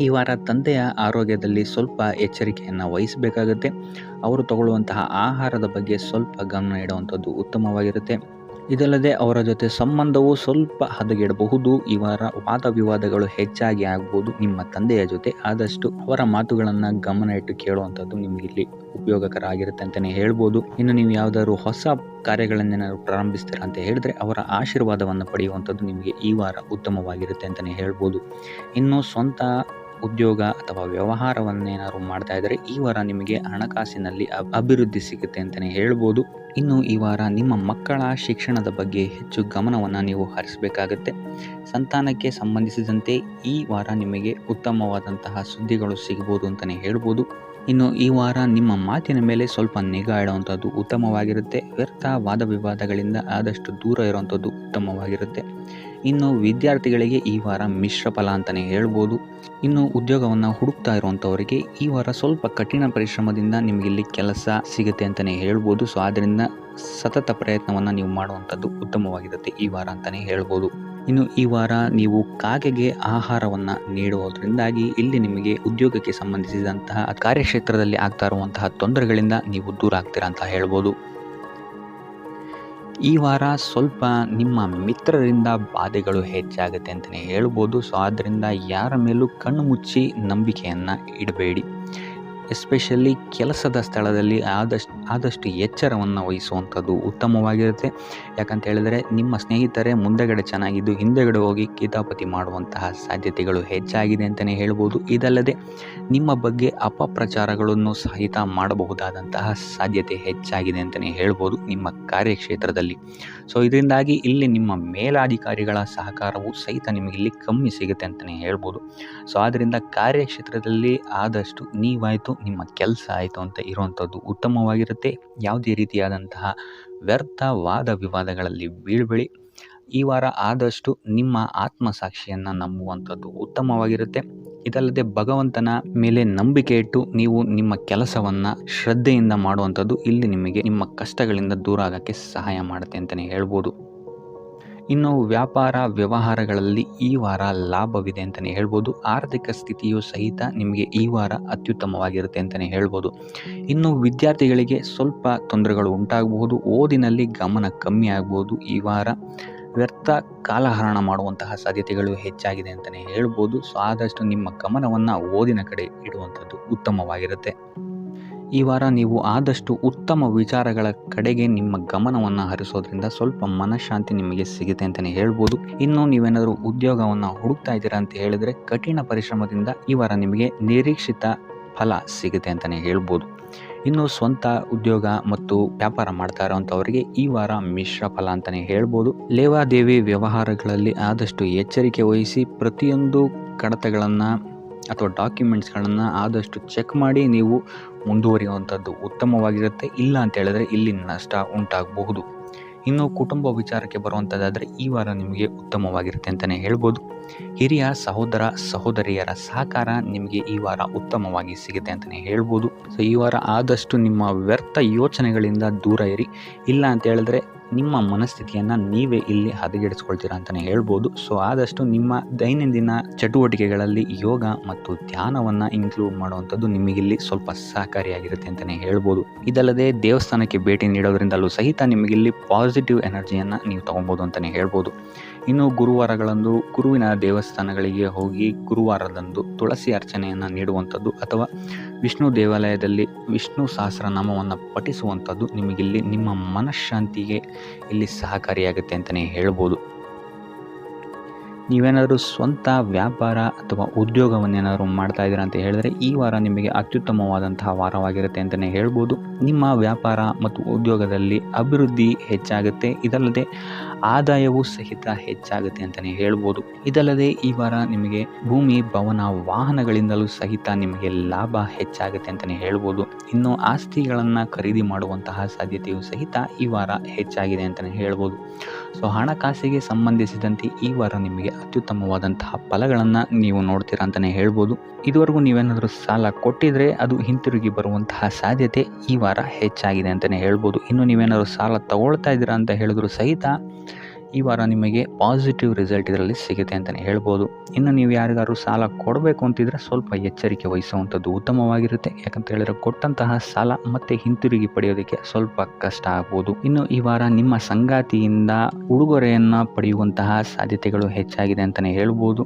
ಈ ವಾರ ತಂದೆಯ ಆರೋಗ್ಯದಲ್ಲಿ ಸ್ವಲ್ಪ ಎಚ್ಚರಿಕೆಯನ್ನು ವಹಿಸಬೇಕಾಗುತ್ತೆ. ಅವರು ತಗೊಳ್ಳುವಂತಹ ಆಹಾರದ ಬಗ್ಗೆ ಸ್ವಲ್ಪ ಗಮನ ಇಡುವಂಥದ್ದು ಉತ್ತಮವಾಗಿರುತ್ತೆ. ಇದಲ್ಲದೆ ಅವರ ಜೊತೆ ಸಂಬಂಧವು ಸ್ವಲ್ಪ ಹದಗೆಡಬಹುದು. ಈ ವಾರ ವಾದ ವಿವಾದಗಳು ಹೆಚ್ಚಾಗಿ ಆಗ್ಬೋದು ನಿಮ್ಮ ತಂದೆಯ ಜೊತೆ. ಆದಷ್ಟು ಅವರ ಮಾತುಗಳನ್ನು ಗಮನ ಇಟ್ಟು ಕೇಳುವಂಥದ್ದು ನಿಮಗಿಲ್ಲಿ ಉಪಯೋಗಕರ ಆಗಿರುತ್ತೆ ಅಂತಲೇ ಹೇಳ್ಬೋದು. ಇನ್ನು ನೀವು ಯಾವುದಾದ್ರು ಹೊಸ ಕಾರ್ಯಗಳನ್ನೇನಾದ್ರು ಪ್ರಾರಂಭಿಸ್ತೀರಾ ಅಂತ ಹೇಳಿದ್ರೆ ಅವರ ಆಶೀರ್ವಾದವನ್ನು ಪಡೆಯುವಂಥದ್ದು ನಿಮಗೆ ಈ ವಾರ ಉತ್ತಮವಾಗಿರುತ್ತೆ ಅಂತಲೇ ಹೇಳ್ಬೋದು. ಇನ್ನು ಸ್ವಂತ ಉದ್ಯೋಗ ಅಥವಾ ವ್ಯವಹಾರವನ್ನೇನಾದ್ರು ಮಾಡ್ತಾ ಇದ್ದರೆ ಈ ವಾರ ನಿಮಗೆ ಹಣಕಾಸಿನಲ್ಲಿ ಅಭಿವೃದ್ಧಿ ಸಿಗುತ್ತೆ ಅಂತಲೇ ಹೇಳ್ಬೋದು. ಇನ್ನು ಈ ವಾರ ನಿಮ್ಮ ಮಕ್ಕಳ ಶಿಕ್ಷಣದ ಬಗ್ಗೆ ಹೆಚ್ಚು ಗಮನವನ್ನು ನೀವು ಹರಿಸಬೇಕಾಗತ್ತೆ. ಸಂತಾನಕ್ಕೆ ಸಂಬಂಧಿಸಿದಂತೆ ಈ ವಾರ ನಿಮಗೆ ಉತ್ತಮವಾದಂತಹ ಸುದ್ದಿಗಳು ಸಿಗ್ಬೋದು ಅಂತಲೇ ಹೇಳ್ಬೋದು. ಇನ್ನು ಈ ವಾರ ನಿಮ್ಮ ಮಾತಿನ ಮೇಲೆ ಸ್ವಲ್ಪ ನಿಗಾ ಇಡುವಂಥದ್ದು ಉತ್ತಮವಾಗಿರುತ್ತೆ. ವ್ಯರ್ಥ ವಾದ ವಿವಾದಗಳಿಂದ ಆದಷ್ಟು ದೂರ ಇರುವಂಥದ್ದು ಉತ್ತಮವಾಗಿರುತ್ತೆ. ಇನ್ನು ವಿದ್ಯಾರ್ಥಿಗಳಿಗೆ ಈ ವಾರ ಮಿಶ್ರ ಫಲ ಅಂತಲೇ ಹೇಳ್ಬೋದು. ಇನ್ನು ಉದ್ಯೋಗವನ್ನು ಹುಡುಕ್ತಾ ಇರುವಂಥವರಿಗೆ ಈ ವಾರ ಸ್ವಲ್ಪ ಕಠಿಣ ಪರಿಶ್ರಮದಿಂದ ನಿಮಗಿಲ್ಲಿ ಕೆಲಸ ಸಿಗುತ್ತೆ ಅಂತಲೇ ಹೇಳ್ಬೋದು. ಸೊ ಆದ್ದರಿಂದ ಸತತ ಪ್ರಯತ್ನವನ್ನು ನೀವು ಮಾಡುವಂಥದ್ದು ಉತ್ತಮವಾಗಿರುತ್ತೆ ಈ ವಾರ ಅಂತಲೇ ಹೇಳ್ಬೋದು. ಇನ್ನು ಈ ವಾರ ನೀವು ಕಾಗೆಗೆ ಆಹಾರವನ್ನು ನೀಡುವುದರಿಂದಾಗಿ ಇಲ್ಲಿ ನಿಮಗೆ ಉದ್ಯೋಗಕ್ಕೆ ಸಂಬಂಧಿಸಿದಂತಹ ಕಾರ್ಯಕ್ಷೇತ್ರದಲ್ಲಿ ಆಗ್ತಾ ಇರುವಂತಹ ತೊಂದರೆಗಳಿಂದ ನೀವು ದೂರ ಆಗ್ತೀರಾ ಅಂತ ಹೇಳ್ಬೋದು. ಈ ವಾರ ಸ್ವಲ್ಪ ನಿಮ್ಮ ಮಿತ್ರರಿಂದ ಬಾಧೆಗಳು ಹೆಚ್ಚಾಗುತ್ತೆ ಅಂತಲೇ ಹೇಳ್ಬೋದು. ಸೊ ಆದ್ದರಿಂದ ಯಾರ ಮೇಲೂ ಕಣ್ಣು ಮುಚ್ಚಿ ನಂಬಿಕೆಯನ್ನು ಇಡಬೇಡಿ. ಎಸ್ಪೆಷಲಿ ಕೆಲಸದ ಸ್ಥಳದಲ್ಲಿ ಆದಷ್ಟು ಎಚ್ಚರವನ್ನು ವಹಿಸುವಂಥದ್ದು ಉತ್ತಮವಾಗಿರುತ್ತೆ. ಯಾಕಂತ ಹೇಳಿದರೆ ನಿಮ್ಮ ಸ್ನೇಹಿತರೇ ಮುಂದೆಗಡೆ ಚೆನ್ನಾಗಿದ್ದು ಹಿಂದೆಗಡೆ ಹೋಗಿ ಕಿತಾಪತಿ ಮಾಡುವಂತಹ ಸಾಧ್ಯತೆಗಳು ಹೆಚ್ಚಾಗಿದೆ ಅಂತಲೇ ಹೇಳ್ಬೋದು. ಇದಲ್ಲದೆ ನಿಮ್ಮ ಬಗ್ಗೆ ಅಪಪ್ರಚಾರಗಳನ್ನು ಸಹಿತ ಮಾಡಬಹುದಾದಂತಹ ಸಾಧ್ಯತೆ ಹೆಚ್ಚಾಗಿದೆ ಅಂತಲೇ ಹೇಳ್ಬೋದು ನಿಮ್ಮ ಕಾರ್ಯಕ್ಷೇತ್ರದಲ್ಲಿ. ಸೊ ಇದರಿಂದಾಗಿ ಇಲ್ಲಿ ನಿಮ್ಮ ಮೇಲಾಧಿಕಾರಿಗಳ ಸಹಕಾರವು ಸಹಿತ ನಿಮಗಿಲ್ಲಿ ಕಮ್ಮಿ ಸಿಗುತ್ತೆ ಅಂತಲೇ ಹೇಳ್ಬೋದು. ಸೊ ಆದ್ದರಿಂದ ಕಾರ್ಯಕ್ಷೇತ್ರದಲ್ಲಿ ಆದಷ್ಟು ನೀವಾಯಿತು ನಿಮ್ಮ ಕೆಲಸ ಆಯಿತು ಅಂತ ಇರುವಂಥದ್ದು ಉತ್ತಮವಾಗಿರುತ್ತೆ. ಯಾವುದೇ ರೀತಿಯಾದಂತಹ ವ್ಯರ್ಥ ವಾದ ವಿವಾದಗಳಲ್ಲಿ ಬೀಳ್ಬೇಡಿ. ಈ ವಾರ ಆದಷ್ಟು ನಿಮ್ಮ ಆತ್ಮಸಾಕ್ಷಿಯನ್ನು ನಂಬುವಂಥದ್ದು ಉತ್ತಮವಾಗಿರುತ್ತೆ. ಇದಲ್ಲದೆ ಭಗವಂತನ ಮೇಲೆ ನಂಬಿಕೆ ಇಟ್ಟು ನೀವು ನಿಮ್ಮ ಕೆಲಸವನ್ನು ಶ್ರದ್ಧೆಯಿಂದ ಮಾಡುವಂಥದ್ದು ಇಲ್ಲಿ ನಿಮಗೆ ನಿಮ್ಮ ಕಷ್ಟಗಳಿಂದ ದೂರ ಆಗೋಕ್ಕೆ ಸಹಾಯ ಮಾಡುತ್ತೆ ಅಂತಲೇ ಹೇಳ್ಬೋದು. ಇನ್ನು ವ್ಯಾಪಾರ ವ್ಯವಹಾರಗಳಲ್ಲಿ ಈ ವಾರ ಲಾಭವಿದೆ ಅಂತಲೇ ಹೇಳ್ಬೋದು. ಆರ್ಥಿಕ ಸ್ಥಿತಿಯು ಸಹಿತ ನಿಮಗೆ ಈ ವಾರ ಅತ್ಯುತ್ತಮವಾಗಿರುತ್ತೆ ಅಂತಲೇ ಹೇಳ್ಬೋದು. ಇನ್ನು ವಿದ್ಯಾರ್ಥಿಗಳಿಗೆ ಸ್ವಲ್ಪ ತೊಂದರೆಗಳು ಉಂಟಾಗಬಹುದು. ಓದಿನಲ್ಲಿ ಗಮನ ಕಮ್ಮಿ ಆಗ್ಬೋದು. ಈ ವಾರ ವ್ಯರ್ಥ ಕಾಲಹರಣ ಮಾಡುವಂತಹ ಸಾಧ್ಯತೆಗಳು ಹೆಚ್ಚಾಗಿದೆ ಅಂತಲೇ ಹೇಳ್ಬೋದು. ಸೊ ಆದಷ್ಟು ನಿಮ್ಮ ಗಮನವನ್ನು ಓದಿನ ಕಡೆ ಇಡುವಂಥದ್ದು ಉತ್ತಮವಾಗಿರುತ್ತೆ. ಈ ವಾರ ನೀವು ಆದಷ್ಟು ಉತ್ತಮ ವಿಚಾರಗಳ ಕಡೆಗೆ ನಿಮ್ಮ ಗಮನವನ್ನು ಹರಿಸೋದ್ರಿಂದ ಸ್ವಲ್ಪ ಮನಃಶಾಂತಿ ನಿಮಗೆ ಸಿಗುತ್ತೆ ಅಂತಲೇ ಹೇಳ್ಬೋದು. ಇನ್ನು ನೀವೇನಾದರೂ ಉದ್ಯೋಗವನ್ನು ಹುಡುಕ್ತಾ ಇದ್ದೀರಾ ಅಂತ ಹೇಳಿದರೆ ಕಠಿಣ ಪರಿಶ್ರಮದಿಂದ ಈ ವಾರ ನಿಮಗೆ ನಿರೀಕ್ಷಿತ ಫಲ ಸಿಗುತ್ತೆ ಅಂತಲೇ ಹೇಳ್ಬೋದು. ಇನ್ನು ಸ್ವಂತ ಉದ್ಯೋಗ ಮತ್ತು ವ್ಯಾಪಾರ ಮಾಡ್ತಾ ಇರೋವಂಥವರಿಗೆ ಈ ವಾರ ಮಿಶ್ರ ಫಲ ಅಂತಲೇ ಹೇಳ್ಬೋದು. ಲೇವಾದೇವಿ ವ್ಯವಹಾರಗಳಲ್ಲಿ ಆದಷ್ಟು ಎಚ್ಚರಿಕೆ ವಹಿಸಿ ಪ್ರತಿಯೊಂದು ಕಡತಗಳನ್ನು ಅಥವಾ ಡಾಕ್ಯುಮೆಂಟ್ಸ್ಗಳನ್ನು ಆದಷ್ಟು ಚೆಕ್ ಮಾಡಿ ನೀವು ಮುಂದುವರಿಯುವಂಥದ್ದು ಉತ್ತಮವಾಗಿರುತ್ತೆ. ಇಲ್ಲ ಅಂತ ಹೇಳಿದ್ರೆ ಇಲ್ಲಿ ನಷ್ಟ ಉಂಟಾಗಬಹುದು. ಇನ್ನು ಕುಟುಂಬ ವಿಚಾರಕ್ಕೆ ಬರುವಂಥದ್ದಾದರೆ ಈ ವಾರ ನಿಮಗೆ ಉತ್ತಮವಾಗಿರುತ್ತೆ ಅಂತಲೇ ಹೇಳ್ಬೋದು. ಹಿರಿಯ ಸಹೋದರ ಸಹೋದರಿಯರ ಸಹಕಾರ ನಿಮಗೆ ಈ ವಾರ ಉತ್ತಮವಾಗಿ ಸಿಗುತ್ತೆ ಅಂತಲೇ ಹೇಳ್ಬೋದು. ಸೊ ಈ ವಾರ ಆದಷ್ಟು ನಿಮ್ಮ ವ್ಯರ್ಥ ಯೋಚನೆಗಳಿಂದ ದೂರ ಇರಿ. ಇಲ್ಲ ಅಂತ ಹೇಳಿದ್ರೆ ನಿಮ್ಮ ಮನಸ್ಥಿತಿಯನ್ನು ನೀವೇ ಇಲ್ಲಿ ಹದಗೆಡಿಸ್ಕೊಳ್ತೀರಾ ಅಂತಲೇ ಹೇಳ್ಬೋದು. ಸೊ ಆದಷ್ಟು ನಿಮ್ಮ ದೈನಂದಿನ ಚಟುವಟಿಕೆಗಳಲ್ಲಿ ಯೋಗ ಮತ್ತು ಧ್ಯಾನವನ್ನು ಇನ್ಕ್ಲೂಡ್ ಮಾಡುವಂಥದ್ದು ನಿಮಗಿಲ್ಲಿ ಸ್ವಲ್ಪ ಸಹಕಾರಿಯಾಗಿರುತ್ತೆ ಅಂತಲೇ ಹೇಳ್ಬೋದು. ಇದಲ್ಲದೆ ದೇವಸ್ಥಾನಕ್ಕೆ ಭೇಟಿ ನೀಡೋದ್ರಿಂದಲೂ ಸಹಿತ ನಿಮಗಿಲ್ಲಿ ಪಾಸಿಟಿವ್ ಎನರ್ಜಿಯನ್ನು ನೀವು ತೊಗೊಬೋದು ಅಂತಲೇ ಹೇಳ್ಬೋದು. ಇನ್ನು ಗುರುವಾರಗಳಂದು ಗುರುವಿನ ದೇವಸ್ಥಾನಗಳಿಗೆ ಹೋಗಿ ಗುರುವಾರದಂದು ತುಳಸಿ ಅರ್ಚನೆಯನ್ನು ನೀಡುವಂಥದ್ದು ಅಥವಾ ವಿಷ್ಣು ದೇವಾಲಯದಲ್ಲಿ ವಿಷ್ಣು ಸಹಸ್ರನಾಮವನ್ನು ಪಠಿಸುವಂಥದ್ದು ನಿಮಗಿಲ್ಲಿ ನಿಮ್ಮ ಮನಃಶಾಂತಿಗೆ ಇಲ್ಲಿ ಸಹಕಾರಿಯಾಗುತ್ತೆ ಅಂತಲೇ ಹೇಳ್ಬೋದು. ನೀವೇನಾದರೂ ಸ್ವಂತ ವ್ಯಾಪಾರ ಅಥವಾ ಉದ್ಯೋಗವನ್ನೇನಾದರೂ ಮಾಡ್ತಾ ಇದ್ದೀರಾ ಅಂತ ಹೇಳಿದ್ರೆ ಈ ವಾರ ನಿಮಗೆ ಅತ್ಯುತ್ತಮವಾದಂತಹ ವಾರವಾಗಿರುತ್ತೆ ಅಂತಲೇ ಹೇಳ್ಬೋದು. ನಿಮ್ಮ ವ್ಯಾಪಾರ ಮತ್ತು ಉದ್ಯೋಗದಲ್ಲಿ ಅಭಿವೃದ್ಧಿ ಹೆಚ್ಚಾಗುತ್ತೆ. ಇದಲ್ಲದೆ ಆದಾಯವೂ ಸಹಿತ ಹೆಚ್ಚಾಗುತ್ತೆ ಅಂತಲೇ ಹೇಳ್ಬೋದು. ಇದಲ್ಲದೆ ಈ ವಾರ ನಿಮಗೆ ಭೂಮಿ, ಭವನ, ವಾಹನಗಳಿಂದಲೂ ಸಹಿತ ನಿಮಗೆ ಲಾಭ ಹೆಚ್ಚಾಗುತ್ತೆ ಅಂತಲೇ ಹೇಳ್ಬೋದು. ಇನ್ನು ಆಸ್ತಿಗಳನ್ನು ಖರೀದಿ ಮಾಡುವಂತಹ ಸಾಧ್ಯತೆಯೂ ಸಹಿತ ಈ ವಾರ ಹೆಚ್ಚಾಗಿದೆ ಅಂತಲೇ ಹೇಳ್ಬೋದು. ಸೊ ಹಣಕಾಸಿಗೆ ಸಂಬಂಧಿಸಿದಂತೆ ಈ ವಾರ ನಿಮಗೆ ಅತ್ಯುತ್ತಮವಾದಂತಹ ಫಲಗಳನ್ನು ನೀವು ನೋಡ್ತೀರಾ ಅಂತಲೇ ಹೇಳ್ಬೋದು. ಇದುವರೆಗೂ ನೀವೇನಾದರೂ ಸಾಲ ಕೊಟ್ಟಿದ್ರೆ ಅದು ಹಿಂತಿರುಗಿ ಬರುವಂತಹ ಸಾಧ್ಯತೆ ಈ ವಾರ ಹೆಚ್ಚಾಗಿದೆ ಅಂತಲೇ ಹೇಳ್ಬೋದು. ಇನ್ನು ನೀವೇನಾದರೂ ಸಾಲ ತಗೊಳ್ತಾ ಇದ್ದೀರಾ ಅಂತ ಹೇಳಿದ್ರು ಸಹಿತ ಈ ವಾರ ನಿಮಗೆ ಪಾಸಿಟಿವ್ ರಿಸಲ್ಟ್ ಇದರಲ್ಲಿ ಸಿಗುತ್ತೆ ಅಂತಲೇ ಹೇಳ್ಬೋದು. ಇನ್ನು ನೀವು ಯಾರಿಗಾದ್ರು ಸಾಲ ಕೊಡಬೇಕು ಅಂತಿದ್ರೆ ಸ್ವಲ್ಪ ಎಚ್ಚರಿಕೆ ವಹಿಸುವಂಥದ್ದು ಉತ್ತಮವಾಗಿರುತ್ತೆ. ಯಾಕಂತ ಹೇಳಿದ್ರೆ ಕೊಟ್ಟಂತಹ ಸಾಲ ಮತ್ತೆ ಹಿಂತಿರುಗಿ ಪಡೆಯೋದಕ್ಕೆ ಸ್ವಲ್ಪ ಕಷ್ಟ ಆಗ್ಬೋದು. ಇನ್ನು ಈ ವಾರ ನಿಮ್ಮ ಸಂಗಾತಿಯಿಂದ ಉಡುಗೊರೆಯನ್ನು ಪಡೆಯುವಂತಹ ಸಾಧ್ಯತೆಗಳು ಹೆಚ್ಚಾಗಿದೆ ಅಂತಲೇ ಹೇಳ್ಬೋದು.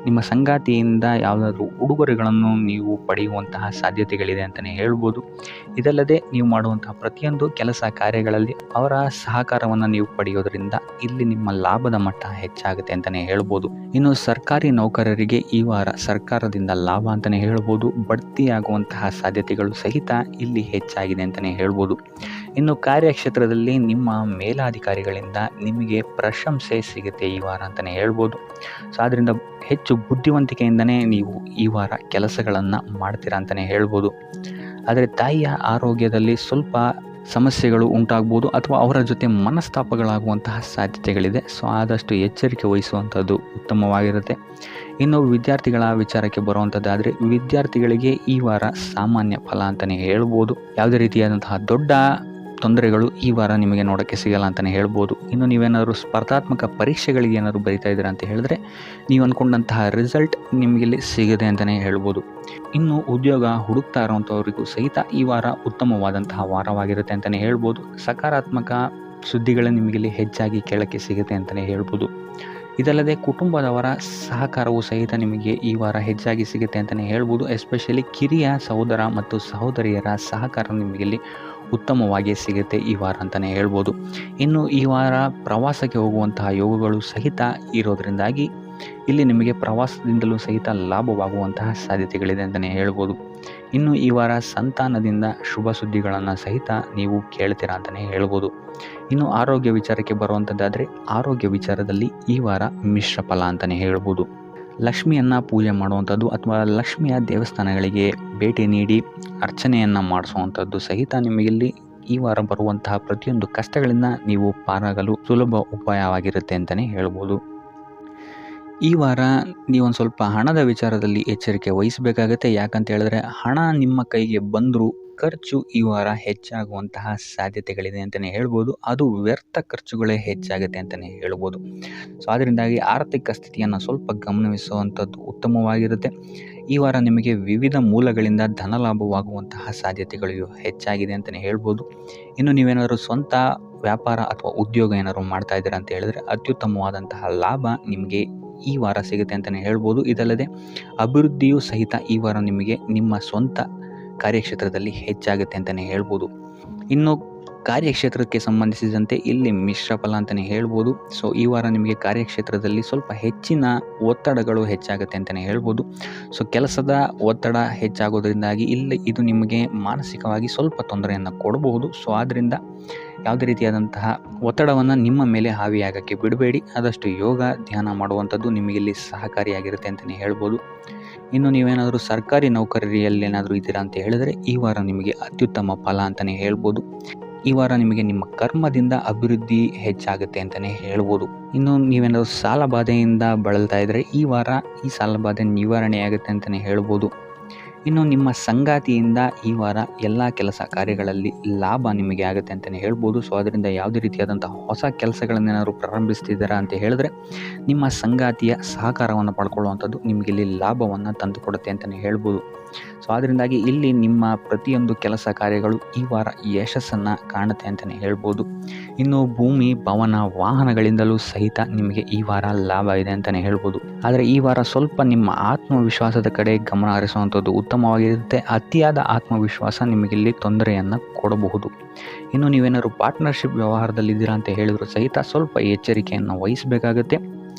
ನಿಮ್ಮ ಸಂಗಾತಿಯಿಂದ ಯಾವುದಾದ್ರೂ ಉಡುಗೊರೆಗಳನ್ನು ನೀವು ಪಡೆಯುವಂತಹ ಸಾಧ್ಯತೆಗಳಿದೆ ಅಂತಲೇ ಹೇಳ್ಬೋದು. ಇದಲ್ಲದೆ ನೀವು ಮಾಡುವಂತಹ ಪ್ರತಿಯೊಂದು ಕೆಲಸ ಕಾರ್ಯಗಳಲ್ಲಿ ಅವರ ಸಹಕಾರವನ್ನು ನೀವು ಪಡೆಯೋದ್ರಿಂದ ಇಲ್ಲಿ ನಿಮ್ಮ ಲಾಭದ ಮಟ್ಟ ಹೆಚ್ಚಾಗುತ್ತೆ ಅಂತಲೇ ಹೇಳ್ಬೋದು. ಇನ್ನು ಸರ್ಕಾರಿ ನೌಕರರಿಗೆ ಈ ವಾರ ಸರ್ಕಾರದಿಂದ ಲಾಭ ಅಂತಲೇ ಹೇಳ್ಬೋದು. ಬಡ್ತಿಯಾಗುವಂತಹ ಸಾಧ್ಯತೆಗಳು ಸಹಿತ ಇಲ್ಲಿ ಹೆಚ್ಚಾಗಿದೆ ಅಂತಲೇ ಹೇಳ್ಬೋದು. ಇನ್ನು ಕಾರ್ಯಕ್ಷೇತ್ರದಲ್ಲಿ ನಿಮ್ಮ ಮೇಲಾಧಿಕಾರಿಗಳಿಂದ ನಿಮಗೆ ಪ್ರಶಂಸೆ ಸಿಗುತ್ತೆ ಈ ವಾರ ಅಂತಲೇ ಹೇಳ್ಬೋದು. ಸೊ ಆದ್ದರಿಂದ ಹೆಚ್ಚು ಬುದ್ಧಿವಂತಿಕೆಯಿಂದನೇ ನೀವು ಈ ವಾರ ಕೆಲಸಗಳನ್ನು ಮಾಡ್ತೀರಾ ಅಂತಲೇ ಹೇಳ್ಬೋದು. ಆದರೆ ತಾಯಿಯ ಆರೋಗ್ಯದಲ್ಲಿ ಸ್ವಲ್ಪ ಸಮಸ್ಯೆಗಳು ಉಂಟಾಗ್ಬೋದು ಅಥವಾ ಅವರ ಜೊತೆ ಮನಸ್ತಾಪಗಳಾಗುವಂತಹ ಸಾಧ್ಯತೆಗಳಿದೆ. ಸೊ ಆದಷ್ಟು ಎಚ್ಚರಿಕೆ ವಹಿಸುವಂಥದ್ದು ಉತ್ತಮವಾಗಿರುತ್ತೆ. ಇನ್ನು ವಿದ್ಯಾರ್ಥಿಗಳ ವಿಚಾರಕ್ಕೆ ಬರುವಂಥದ್ದಾದರೆ ವಿದ್ಯಾರ್ಥಿಗಳಿಗೆ ಈ ವಾರ ಸಾಮಾನ್ಯ ಫಲ ಅಂತಲೇ ಹೇಳ್ಬೋದು. ಯಾವುದೇ ರೀತಿಯಾದಂತಹ ದೊಡ್ಡ ತೊಂದರೆಗಳು ಈ ವಾರ ನಿಮಗೆ ನೋಡೋಕ್ಕೆ ಸಿಗಲ್ಲ ಅಂತಲೇ ಹೇಳ್ಬೋದು. ಇನ್ನು ನೀವೇನಾದರೂ ಸ್ಪರ್ಧಾತ್ಮಕ ಪರೀಕ್ಷೆಗಳಿಗೆ ಏನಾದರೂ ಬರಿತಾ ಇದ್ದೀರಾ ಅಂತ ಹೇಳಿದ್ರೆ ನೀವು ಅಂದ್ಕೊಂಡಂತಹ ರಿಸಲ್ಟ್ ನಿಮಗಿಲ್ಲಿ ಸಿಗುತ್ತೆ ಅಂತಲೇ ಹೇಳ್ಬೋದು. ಇನ್ನು ಉದ್ಯೋಗ ಹುಡುಕ್ತಾ ಇರೋವಂಥವ್ರಿಗೂ ಸಹಿತ ಈ ವಾರ ಉತ್ತಮವಾದಂತಹ ವಾರವಾಗಿರುತ್ತೆ ಅಂತಲೇ ಹೇಳ್ಬೋದು. ಸಕಾರಾತ್ಮಕ ಸುದ್ದಿಗಳು ನಿಮಗಿಲ್ಲಿ ಹೆಚ್ಚಾಗಿ ಕೇಳೋಕ್ಕೆ ಸಿಗುತ್ತೆ ಅಂತಲೇ ಹೇಳ್ಬೋದು. ಇದಲ್ಲದೆ ಕುಟುಂಬದವರ ಸಹಕಾರವೂ ಸಹಿತ ನಿಮಗೆ ಈ ವಾರ ಹೆಚ್ಚಾಗಿ ಸಿಗುತ್ತೆ ಅಂತಲೇ ಹೇಳ್ಬೋದು. ಎಸ್ಪೆಷಲಿ ಕಿರಿಯ ಸಹೋದರ ಮತ್ತು ಸಹೋದರಿಯರ ಸಹಕಾರ ನಿಮಗಿಲ್ಲಿ ಉತ್ತಮವಾಗಿ ಸಿಗುತ್ತೆ ಈ ವಾರ ಅಂತಲೇ ಹೇಳ್ಬೋದು. ಇನ್ನು ಈ ವಾರ ಪ್ರವಾಸಕ್ಕೆ ಹೋಗುವಂತಹ ಯೋಗಗಳು ಸಹಿತ ಇರೋದರಿಂದಾಗಿ ಇಲ್ಲಿ ನಿಮಗೆ ಪ್ರವಾಸದಿಂದಲೂ ಸಹಿತ ಲಾಭವಾಗುವಂತಹ ಸಾಧ್ಯತೆಗಳಿದೆ ಅಂತಲೇ ಹೇಳ್ಬೋದು. ಇನ್ನು ಈ ವಾರ ಸಂತಾನದಿಂದ ಶುಭ ಸುದ್ದಿಗಳನ್ನು ಸಹಿತ ನೀವು ಕೇಳ್ತೀರಾ ಅಂತಲೇ ಹೇಳ್ಬೋದು. ಇನ್ನು ಆರೋಗ್ಯ ವಿಚಾರಕ್ಕೆ ಬರುವಂಥದ್ದಾದರೆ ಆರೋಗ್ಯ ವಿಚಾರದಲ್ಲಿ ಈ ವಾರ ಮಿಶ್ರ ಫಲ ಅಂತಲೇ ಹೇಳ್ಬೋದು. ಲಕ್ಷ್ಮಿಯನ್ನು ಪೂಜೆ ಮಾಡುವಂಥದ್ದು ಅಥವಾ ಲಕ್ಷ್ಮಿಯ ದೇವಸ್ಥಾನಗಳಿಗೆ ಭೇಟಿ ನೀಡಿ ಅರ್ಚನೆಯನ್ನು ಮಾಡಿಸುವಂಥದ್ದು ಸಹಿತ ನಿಮಗಿಲ್ಲಿ ಈ ವಾರ ಬರುವಂತಹ ಪ್ರತಿಯೊಂದು ಕಷ್ಟಗಳಿಂದ ನೀವು ಪಾರಾಗಲು ಸುಲಭ ಉಪಾಯವಾಗಿರುತ್ತೆ ಅಂತಲೇ ಹೇಳ್ಬೋದು. ಈ ವಾರ ನೀವೊಂದು ಸ್ವಲ್ಪ ಹಣದ ವಿಚಾರದಲ್ಲಿ ಎಚ್ಚರಿಕೆ ವಹಿಸಬೇಕಾಗತ್ತೆ. ಯಾಕಂತ ಹೇಳಿದ್ರೆ ಹಣ ನಿಮ್ಮ ಕೈಗೆ ಬಂದರೂ ಖರ್ಚು ಈ ವಾರ ಹೆಚ್ಚಾಗುವಂತಹ ಸಾಧ್ಯತೆಗಳಿದೆ ಅಂತಲೇ ಹೇಳ್ಬೋದು. ಅದು ವ್ಯರ್ಥ ಖರ್ಚುಗಳೇ ಹೆಚ್ಚಾಗುತ್ತೆ ಅಂತಲೇ ಹೇಳ್ಬೋದು. ಸೊ ಅದರಿಂದಾಗಿ ಆರ್ಥಿಕ ಸ್ಥಿತಿಯನ್ನು ಸ್ವಲ್ಪ ಗಮನಿಸುವಂಥದ್ದು ಉತ್ತಮವಾಗಿರುತ್ತೆ. ಈ ವಾರ ನಿಮಗೆ ವಿವಿಧ ಮೂಲಗಳಿಂದ ಧನ ಲಾಭವಾಗುವಂತಹ ಸಾಧ್ಯತೆಗಳು ಹೆಚ್ಚಾಗಿದೆ ಅಂತಲೇ ಹೇಳ್ಬೋದು. ಇನ್ನು ನೀವೇನಾದರೂ ಸ್ವಂತ ವ್ಯಾಪಾರ ಅಥವಾ ಉದ್ಯೋಗ ಏನಾದರೂ ಮಾಡ್ತಾ ಇದ್ದೀರಾ ಅಂತ ಹೇಳಿದ್ರೆ ಅತ್ಯುತ್ತಮವಾದಂತಹ ಲಾಭ ನಿಮಗೆ ಈ ವಾರ ಸಿಗುತ್ತೆ ಅಂತಲೇ ಹೇಳ್ಬೋದು. ಇದಲ್ಲದೆ ಅಭಿವೃದ್ಧಿಯೂ ಸಹಿತ ಈ ವಾರ ನಿಮಗೆ ನಿಮ್ಮ ಸ್ವಂತ ಕಾರ್ಯಕ್ಷೇತ್ರದಲ್ಲಿ ಹೆಚ್ಚಾಗುತ್ತೆ ಅಂತಲೇ ಹೇಳ್ಬೋದು. ಇನ್ನು ಕಾರ್ಯಕ್ಷೇತ್ರಕ್ಕೆ ಸಂಬಂಧಿಸಿದಂತೆ ಇಲ್ಲಿ ಮಿಶ್ರ ಫಲ ಅಂತಲೇ ಹೇಳ್ಬೋದು. ಸೊ ಈ ವಾರ ನಿಮಗೆ ಕಾರ್ಯಕ್ಷೇತ್ರದಲ್ಲಿ ಸ್ವಲ್ಪ ಹೆಚ್ಚಿನ ಒತ್ತಡಗಳು ಹೆಚ್ಚಾಗುತ್ತೆ ಅಂತಲೇ ಹೇಳ್ಬೋದು. ಸೊ ಕೆಲಸದ ಒತ್ತಡ ಹೆಚ್ಚಾಗೋದ್ರಿಂದಾಗಿ ಇಲ್ಲಿ ಇದು ನಿಮಗೆ ಮಾನಸಿಕವಾಗಿ ಸ್ವಲ್ಪ ತೊಂದರೆಯನ್ನು ಕೊಡಬಹುದು. ಸೊ ಆದ್ದರಿಂದ ಯಾವುದೇ ರೀತಿಯಾದಂತಹ ಒತ್ತಡವನ್ನು ನಿಮ್ಮ ಮೇಲೆ ಹಾವಿಯಾಗಕ್ಕೆ ಬಿಡಬೇಡಿ. ಆದಷ್ಟು ಯೋಗ ಧ್ಯಾನ ಮಾಡುವಂಥದ್ದು ನಿಮಗಿಲ್ಲಿ ಸಹಕಾರಿಯಾಗಿರುತ್ತೆ ಅಂತಲೇ ಹೇಳ್ಬೋದು. ಇನ್ನು ನೀವೇನಾದರೂ ಸರ್ಕಾರಿ ನೌಕರಿಯಲ್ಲೇನಾದರೂ ಇದ್ದೀರಾ ಅಂತ ಹೇಳಿದ್ರೆ ಈ ವಾರ ನಿಮಗೆ ಅತ್ಯುತ್ತಮ ಫಲ ಅಂತಲೇ ಹೇಳ್ಬೋದು. ಈ ವಾರ ನಿಮಗೆ ನಿಮ್ಮ ಕರ್ಮದಿಂದ ಅಭಿವೃದ್ಧಿ ಹೆಚ್ಚಾಗುತ್ತೆ ಅಂತಲೇ ಹೇಳ್ಬೋದು. ಇನ್ನು ನೀವೇನಾದರೂ ಸಾಲ ಬಾಧೆಯಿಂದ ಬಳಲ್ತಾ ಇದ್ದರೆ ಈ ವಾರ ಈ ಸಾಲ ಬಾಧೆ ನಿವಾರಣೆ ಆಗುತ್ತೆ ಅಂತಲೇ ಹೇಳ್ಬೋದು. ಇನ್ನು ನಿಮ್ಮ ಸಂಗಾತಿಯಿಂದ ಈ ವಾರ ಎಲ್ಲ ಕೆಲಸ ಕಾರ್ಯಗಳಲ್ಲಿ ಲಾಭ ನಿಮಗೆ ಆಗುತ್ತೆ ಅಂತಲೇ ಹೇಳ್ಬೋದು. ಸೊ ಅದರಿಂದ ಯಾವುದೇ ರೀತಿಯಾದಂಥ ಹೊಸ ಕೆಲಸಗಳನ್ನೇನಾದ್ರು ಪ್ರಾರಂಭಿಸ್ತಿದ್ದೀರಾ ಅಂತ ಹೇಳಿದ್ರೆ ನಿಮ್ಮ ಸಂಗಾತಿಯ ಸಹಕಾರವನ್ನು ಪಡ್ಕೊಳ್ಳುವಂಥದ್ದು ನಿಮಗೆ ಇಲ್ಲಿ ಲಾಭವನ್ನು ತಂದುಕೊಡುತ್ತೆ ಅಂತಲೇ ಹೇಳ್ಬೋದು. ಸೊ ಅದರಿಂದಾಗಿ ಇಲ್ಲಿ ನಿಮ್ಮ ಪ್ರತಿಯೊಂದು ಕೆಲಸ ಕಾರ್ಯಗಳು ಈ ವಾರ ಯಶಸ್ಸನ್ನು ಕಾಣುತ್ತೆ ಅಂತಲೇ ಹೇಳ್ಬೋದು. ಇನ್ನು ಭೂಮಿ, ಭವನ, ವಾಹನಗಳಿಂದಲೂ ಸಹಿತ ನಿಮಗೆ ಈ ವಾರ ಲಾಭ ಇದೆ ಅಂತಲೇ ಹೇಳ್ಬೋದು. ಆದರೆ ಈ ವಾರ ಸ್ವಲ್ಪ ನಿಮ್ಮ ಆತ್ಮವಿಶ್ವಾಸದ ಕಡೆ ಗಮನ ಹರಿಸುವಂಥದ್ದು ಉತ್ತಮವಾಗಿರುತ್ತೆ. ಅತಿಯಾದ ಆತ್ಮವಿಶ್ವಾಸ ನಿಮಗಿಲ್ಲಿ ತೊಂದರೆಯನ್ನು ಕೊಡಬಹುದು. ಇನ್ನು ನೀವೇನಾದ್ರು ಪಾರ್ಟ್ನರ್ಶಿಪ್ ವ್ಯವಹಾರದಲ್ಲಿದ್ದೀರಾ ಅಂತ ಹೇಳಿದ್ರು ಸಹಿತ ಸ್ವಲ್ಪ ಎಚ್ಚರಿಕೆಯನ್ನು ವಹಿಸಬೇಕಾಗುತ್ತೆ.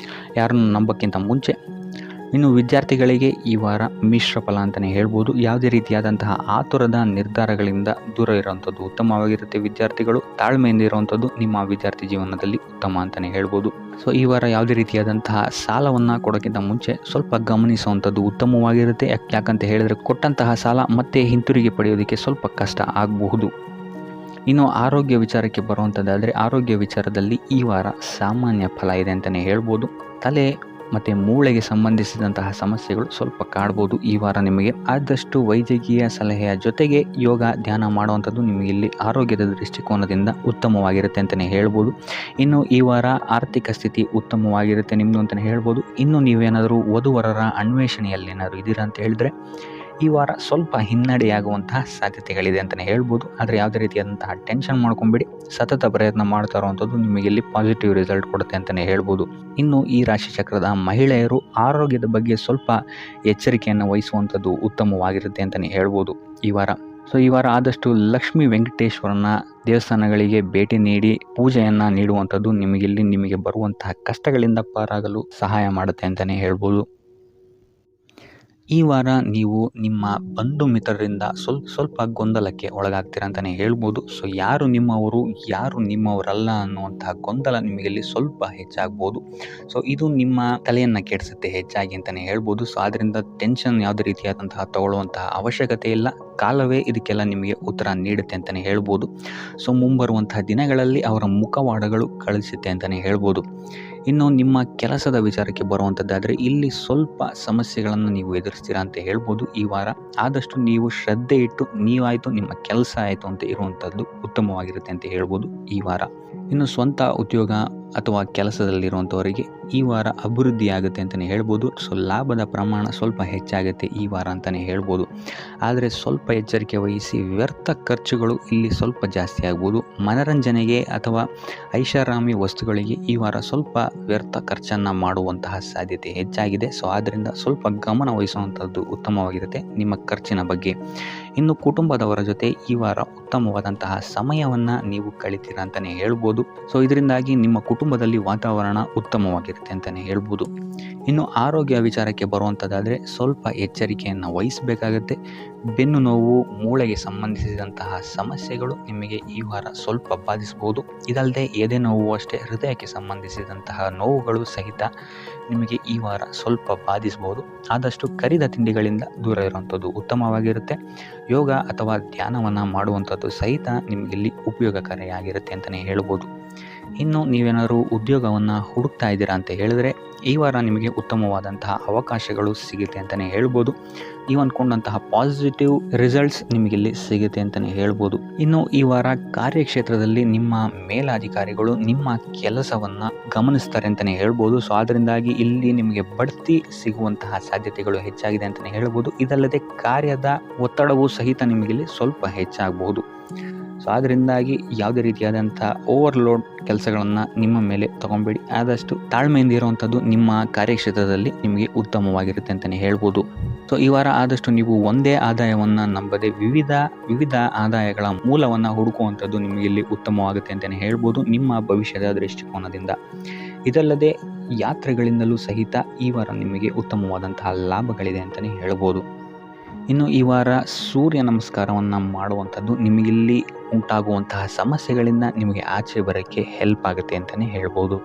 ಯಾರನ್ನು ನಂಬೋಕ್ಕಿಂತ ಮುಂಚೆ. ಇನ್ನು ವಿದ್ಯಾರ್ಥಿಗಳಿಗೆ ಈ ವಾರ ಮಿಶ್ರ ಫಲ ಅಂತಲೇ ಹೇಳ್ಬೋದು. ಯಾವುದೇ ರೀತಿಯಾದಂತಹ ಆತುರದ ನಿರ್ಧಾರಗಳಿಂದ ದೂರ ಇರುವಂಥದ್ದು ಉತ್ತಮವಾಗಿರುತ್ತೆ. ವಿದ್ಯಾರ್ಥಿಗಳು ತಾಳ್ಮೆಯಿಂದ ಇರುವಂಥದ್ದು ನಿಮ್ಮ ವಿದ್ಯಾರ್ಥಿ ಜೀವನದಲ್ಲಿ ಉತ್ತಮ ಅಂತಲೇ ಹೇಳ್ಬೋದು. ಸೊ ಈ ವಾರ ಯಾವುದೇ ರೀತಿಯಾದಂತಹ ಸಾಲವನ್ನು ಕೊಡೋಕ್ಕಿಂತ ಮುಂಚೆ ಸ್ವಲ್ಪ ಗಮನಿಸುವಂಥದ್ದು ಉತ್ತಮವಾಗಿರುತ್ತೆ. ಯಾಕಂತ ಹೇಳಿದರೆ ಕೊಟ್ಟಂತಹ ಸಾಲ ಮತ್ತೆ ಹಿಂತಿರುಗಿ ಪಡೆಯೋದಕ್ಕೆ ಸ್ವಲ್ಪ ಕಷ್ಟ ಆಗಬಹುದು. ಇನ್ನು ಆರೋಗ್ಯ ವಿಚಾರಕ್ಕೆ ಬರುವಂಥದ್ದಾದರೆ ಆರೋಗ್ಯ ವಿಚಾರದಲ್ಲಿ ಈ ವಾರ ಸಾಮಾನ್ಯ ಫಲ ಇದೆ ಅಂತಲೇ ಹೇಳ್ಬೋದು. ತಲೆ ಮತ್ತು ಮೂಳೆಗೆ ಸಂಬಂಧಿಸಿದಂತಹ ಸಮಸ್ಯೆಗಳು ಸ್ವಲ್ಪ ಕಾಡ್ಬೋದು ಈ ವಾರ ನಿಮಗೆ. ಆದಷ್ಟು ವೈದ್ಯಕೀಯ ಸಲಹೆಯ ಜೊತೆಗೆ ಯೋಗ ಧ್ಯಾನ ಮಾಡುವಂಥದ್ದು ನಿಮಗೆ ಇಲ್ಲಿ ಆರೋಗ್ಯದ ದೃಷ್ಟಿಕೋನದಿಂದ ಉತ್ತಮವಾಗಿರುತ್ತೆ ಅಂತಲೇ ಹೇಳ್ಬೋದು. ಇನ್ನು ಈ ವಾರ ಆರ್ಥಿಕ ಸ್ಥಿತಿ ಉತ್ತಮವಾಗಿರುತ್ತೆ ನಿಮ್ಮದು ಅಂತಲೇ ಹೇಳ್ಬೋದು. ಇನ್ನು ನೀವೇನಾದರೂ ವಧುವರರ ಅನ್ವೇಷಣೆಯಲ್ಲಿ ಏನಾದರೂ ಇದ್ದೀರಾ ಅಂತ ಹೇಳಿದ್ರೆ ಈ ವಾರ ಸ್ವಲ್ಪ ಹಿನ್ನಡೆಯಾಗುವಂತಹ ಸಾಧ್ಯತೆಗಳಿದೆ ಅಂತಲೇ ಹೇಳ್ಬೋದು. ಆದರೆ ಯಾವುದೇ ರೀತಿಯಾದಂತಹ ಟೆನ್ಷನ್ ಮಾಡ್ಕೊಂಬೇಡಿ. ಸತತ ಪ್ರಯತ್ನ ಮಾಡ್ತಾ ಇರುವಂಥದ್ದು ನಿಮಗೆ ಇಲ್ಲಿ ಪಾಸಿಟಿವ್ ರಿಸಲ್ಟ್ ಕೊಡುತ್ತೆ ಅಂತಲೇ ಹೇಳ್ಬೋದು. ಇನ್ನು ಈ ರಾಶಿ ಚಕ್ರದ ಮಹಿಳೆಯರು ಆರೋಗ್ಯದ ಬಗ್ಗೆ ಸ್ವಲ್ಪ ಎಚ್ಚರಿಕೆಯನ್ನು ವಹಿಸುವಂಥದ್ದು ಉತ್ತಮವಾಗಿರುತ್ತೆ ಅಂತಲೇ ಹೇಳ್ಬೋದು ಈ ವಾರ. ಸೊ ಈ ವಾರ ಆದಷ್ಟು ಲಕ್ಷ್ಮೀ ವೆಂಕಟೇಶ್ವರನ ದೇವಸ್ಥಾನಗಳಿಗೆ ಭೇಟಿ ನೀಡಿ ಪೂಜೆಯನ್ನು ನೀಡುವಂಥದ್ದು ನಿಮಗೆ ಬರುವಂತಹ ಕಷ್ಟಗಳಿಂದ ಪಾರಾಗಲು ಸಹಾಯ ಮಾಡುತ್ತೆ ಅಂತಲೇ ಹೇಳ್ಬೋದು. ಈ ವಾರ ನೀವು ನಿಮ್ಮ ಬಂಧು ಮಿತ್ರರಿಂದ ಸ್ವಲ್ಪ ಗೊಂದಲಕ್ಕೆ ಒಳಗಾಗ್ತೀರ ಅಂತಲೇ ಹೇಳ್ಬೋದು. ಸೊ ಯಾರು ನಿಮ್ಮವರು ಯಾರು ನಿಮ್ಮವರಲ್ಲ ಅನ್ನುವಂತಹ ಗೊಂದಲ ನಿಮಗಿಲ್ಲಿ ಸ್ವಲ್ಪ ಹೆಚ್ಚಾಗ್ಬೋದು. ಸೊ ಇದು ನಿಮ್ಮ ತಲೆಯನ್ನು ಕೆಡಿಸುತ್ತೆ ಹೆಚ್ಚಾಗಿ ಅಂತಲೇ ಹೇಳ್ಬೋದು. ಸೊ ಆದ್ದರಿಂದ ಟೆನ್ಷನ್ ಯಾವುದೇ ರೀತಿಯಾದಂತಹ ತಗೊಳ್ಳುವಂತಹ ಅವಶ್ಯಕತೆ ಇಲ್ಲ. ಕಾಲವೇ ಇದಕ್ಕೆಲ್ಲ ನಿಮಗೆ ಉತ್ತರ ನೀಡುತ್ತೆ ಅಂತಲೇ ಹೇಳ್ಬೋದು. ಸೊ ಮುಂಬರುವಂತಹ ದಿನಗಳಲ್ಲಿ ಅವರ ಮುಖವಾಡಗಳು ಕಳಿಸುತ್ತೆ ಅಂತಲೇ ಹೇಳ್ಬೋದು. ಇನ್ನು ನಿಮ್ಮ ಕೆಲಸದ ವಿಚಾರಕ್ಕೆ ಬರುವಂಥದ್ದಾದರೆ ಇಲ್ಲಿ ಸ್ವಲ್ಪ ಸಮಸ್ಯೆಗಳನ್ನು ನೀವು ಎದುರಿಸ್ತೀರಾ ಅಂತ ಹೇಳ್ಬೋದು ಈ ವಾರ. ಆದಷ್ಟು ನೀವು ಶ್ರದ್ಧೆ ಇಟ್ಟು ನೀವಾಯಿತು ನಿಮ್ಮ ಕೆಲಸ ಆಯಿತು ಅಂತ ಇರುವಂಥದ್ದು ಉತ್ತಮವಾಗಿರುತ್ತೆ ಅಂತ ಹೇಳ್ಬೋದು ಈ ವಾರ. ಇನ್ನು ಸ್ವಂತ ಉದ್ಯೋಗ ಅಥವಾ ಕೆಲಸದಲ್ಲಿರುವಂಥವರಿಗೆ ಈ ವಾರ ಅಭಿವೃದ್ಧಿ ಆಗುತ್ತೆ ಅಂತಲೇ ಹೇಳ್ಬೋದು. ಸೊ ಲಾಭದ ಪ್ರಮಾಣ ಸ್ವಲ್ಪ ಹೆಚ್ಚಾಗುತ್ತೆ ಈ ವಾರ ಅಂತಲೇ ಹೇಳ್ಬೋದು. ಆದರೆ ಸ್ವಲ್ಪ ಎಚ್ಚರಿಕೆ ವಹಿಸಿ. ವ್ಯರ್ಥ ಖರ್ಚುಗಳು ಇಲ್ಲಿ ಸ್ವಲ್ಪ ಜಾಸ್ತಿ ಆಗ್ಬೋದು. ಮನರಂಜನೆಗೆ ಅಥವಾ ಐಷಾರಾಮಿ ವಸ್ತುಗಳಿಗೆ ಈ ವಾರ ಸ್ವಲ್ಪ ವ್ಯರ್ಥ ಖರ್ಚನ್ನು ಮಾಡುವಂತಹ ಸಾಧ್ಯತೆ ಹೆಚ್ಚಾಗಿದೆ. ಸೊ ಆದ್ದರಿಂದ ಸ್ವಲ್ಪ ಗಮನ ವಹಿಸುವಂಥದ್ದು ಉತ್ತಮವಾಗಿರುತ್ತೆ ನಿಮ್ಮ ಖರ್ಚಿನ ಬಗ್ಗೆ. ಇನ್ನು ಕುಟುಂಬದವರ ಜೊತೆ ಈ ವಾರ ಉತ್ತಮವಾದಂತಹ ಸಮಯವನ್ನು ನೀವು ಕಳಿತೀರ ಅಂತಲೇ ಹೇಳ್ಬೋದು. ಸೊ ಇದರಿಂದಾಗಿ ನಿಮ್ಮ ಕುಟುಂಬದಲ್ಲಿ ವಾತಾವರಣ ಉತ್ತಮವಾಗಿರುತ್ತೆ ಅಂತಲೇ ಹೇಳ್ಬೋದು. ಇನ್ನು ಆರೋಗ್ಯ ವಿಚಾರಕ್ಕೆ ಬರುವಂಥದ್ದಾದರೆ ಸ್ವಲ್ಪ ಎಚ್ಚರಿಕೆಯನ್ನು ವಹಿಸಬೇಕಾಗುತ್ತೆ. ಬೆನ್ನು ನೋವು, ಮೂಳೆಗೆ ಸಂಬಂಧಿಸಿದಂತಹ ಸಮಸ್ಯೆಗಳು ನಿಮಗೆ ಈ ವಾರ ಸ್ವಲ್ಪ ಬಾಧಿಸ್ಬೋದು. ಇದಲ್ಲದೆ ಎದೆ ನೋವು ಅಷ್ಟೇ ಹೃದಯಕ್ಕೆ ಸಂಬಂಧಿಸಿದಂತಹ ನೋವುಗಳು ಸಹಿತ ನಿಮಗೆ ಈ ವಾರ ಸ್ವಲ್ಪ ಬಾಧಿಸ್ಬೋದು. ಆದಷ್ಟು ಕರಿದ ತಿಂಡಿಗಳಿಂದ ದೂರ ಇರುವಂಥದ್ದು ಉತ್ತಮವಾಗಿರುತ್ತೆ. ಯೋಗ ಅಥವಾ ಧ್ಯಾನವನ್ನು ಮಾಡುವಂಥದ್ದು ಸಹಿತ ನಿಮಗಿಲ್ಲಿ ಉಪಯೋಗಕಾರಿಯಾಗಿರುತ್ತೆ ಅಂತಲೇ ಹೇಳ್ಬೋದು. ಇನ್ನು ನೀವೇನಾದರೂ ಉದ್ಯೋಗವನ್ನು ಹುಡುಕ್ತಾ ಇದ್ದೀರಾ ಅಂತ ಹೇಳಿದ್ರೆ ಈ ವಾರ ನಿಮಗೆ ಉತ್ತಮವಾದಂತಹ ಅವಕಾಶಗಳು ಸಿಗುತ್ತೆ ಅಂತಲೇ ಹೇಳ್ಬೋದು. ನೀವು ಅಂದ್ಕೊಂಡಂತಹ ಪಾಸಿಟಿವ್ ರಿಸಲ್ಟ್ಸ್ ನಿಮಗಿಲ್ಲಿ ಸಿಗುತ್ತೆ ಅಂತಲೇ ಹೇಳ್ಬೋದು. ಇನ್ನು ಈ ವಾರ ಕಾರ್ಯಕ್ಷೇತ್ರದಲ್ಲಿ ನಿಮ್ಮ ಮೇಲಾಧಿಕಾರಿಗಳು ನಿಮ್ಮ ಕೆಲಸವನ್ನು ಗಮನಿಸ್ತಾರೆ ಅಂತಲೇ ಹೇಳ್ಬೋದು. ಸೊ ಅದರಿಂದಾಗಿ ಇಲ್ಲಿ ನಿಮಗೆ ಬಡ್ತಿ ಸಿಗುವಂತಹ ಸಾಧ್ಯತೆಗಳು ಹೆಚ್ಚಾಗಿದೆ ಅಂತಲೇ ಹೇಳ್ಬೋದು. ಇದಲ್ಲದೆ ಕಾರ್ಯದ ಒತ್ತಡವೂ ಸಹಿತ ನಿಮಗಿಲ್ಲಿ ಸ್ವಲ್ಪ ಹೆಚ್ಚಾಗಬಹುದು. ಸೊ ಅದರಿಂದಾಗಿ ಯಾವುದೇ ರೀತಿಯಾದಂಥ ಓವರ್ಲೋಡ್ ಕೆಲಸಗಳನ್ನು ನಿಮ್ಮ ಮೇಲೆ ತಗೊಬೇಡಿ. ಆದಷ್ಟು ತಾಳ್ಮೆಯಿಂದ ಇರುವಂಥದ್ದು ನಿಮ್ಮ ಕಾರ್ಯಕ್ಷೇತ್ರದಲ್ಲಿ ನಿಮಗೆ ಉತ್ತಮವಾಗಿರುತ್ತೆ ಅಂತಲೇ ಹೇಳ್ಬೋದು. ಸೊ ಈ ವಾರ ಆದಷ್ಟು ನೀವು ಒಂದೇ ಆದಾಯವನ್ನು ನಂಬದೆ ವಿವಿಧ ಆದಾಯಗಳ ಮೂಲವನ್ನು ಹುಡುಕುವಂಥದ್ದು ನಿಮಗೆ ಇಲ್ಲಿ ಉತ್ತಮವಾಗುತ್ತೆ ಅಂತಲೇ ಹೇಳ್ಬೋದು ನಿಮ್ಮ ಭವಿಷ್ಯದ ದೃಷ್ಟಿಕೋನದಿಂದ. ಇದಲ್ಲದೆ ಯಾತ್ರೆಗಳಿಂದಲೂ ಸಹಿತ ಈ ವಾರ ನಿಮಗೆ ಉತ್ತಮವಾದಂತಹ ಲಾಭಗಳಿದೆ ಅಂತಲೇ ಹೇಳ್ಬೋದು. ಇನ್ನು ಈ ವಾರ ಸೂರ್ಯ ನಮಸ್ಕಾರವನ್ನು ಮಾಡುವಂಥದ್ದು ನಿಮಗಿಲ್ಲಿ ಉಂಟಾಗುವಂತಹ ಸಮಸ್ಯೆಗಳಿಂದ ನಿಮಗೆ ಆಚೆ ಬರೋಕ್ಕೆ ಹೆಲ್ಪ್ ಆಗುತ್ತೆ ಅಂತಲೇ ಹೇಳ್ಬೋದು.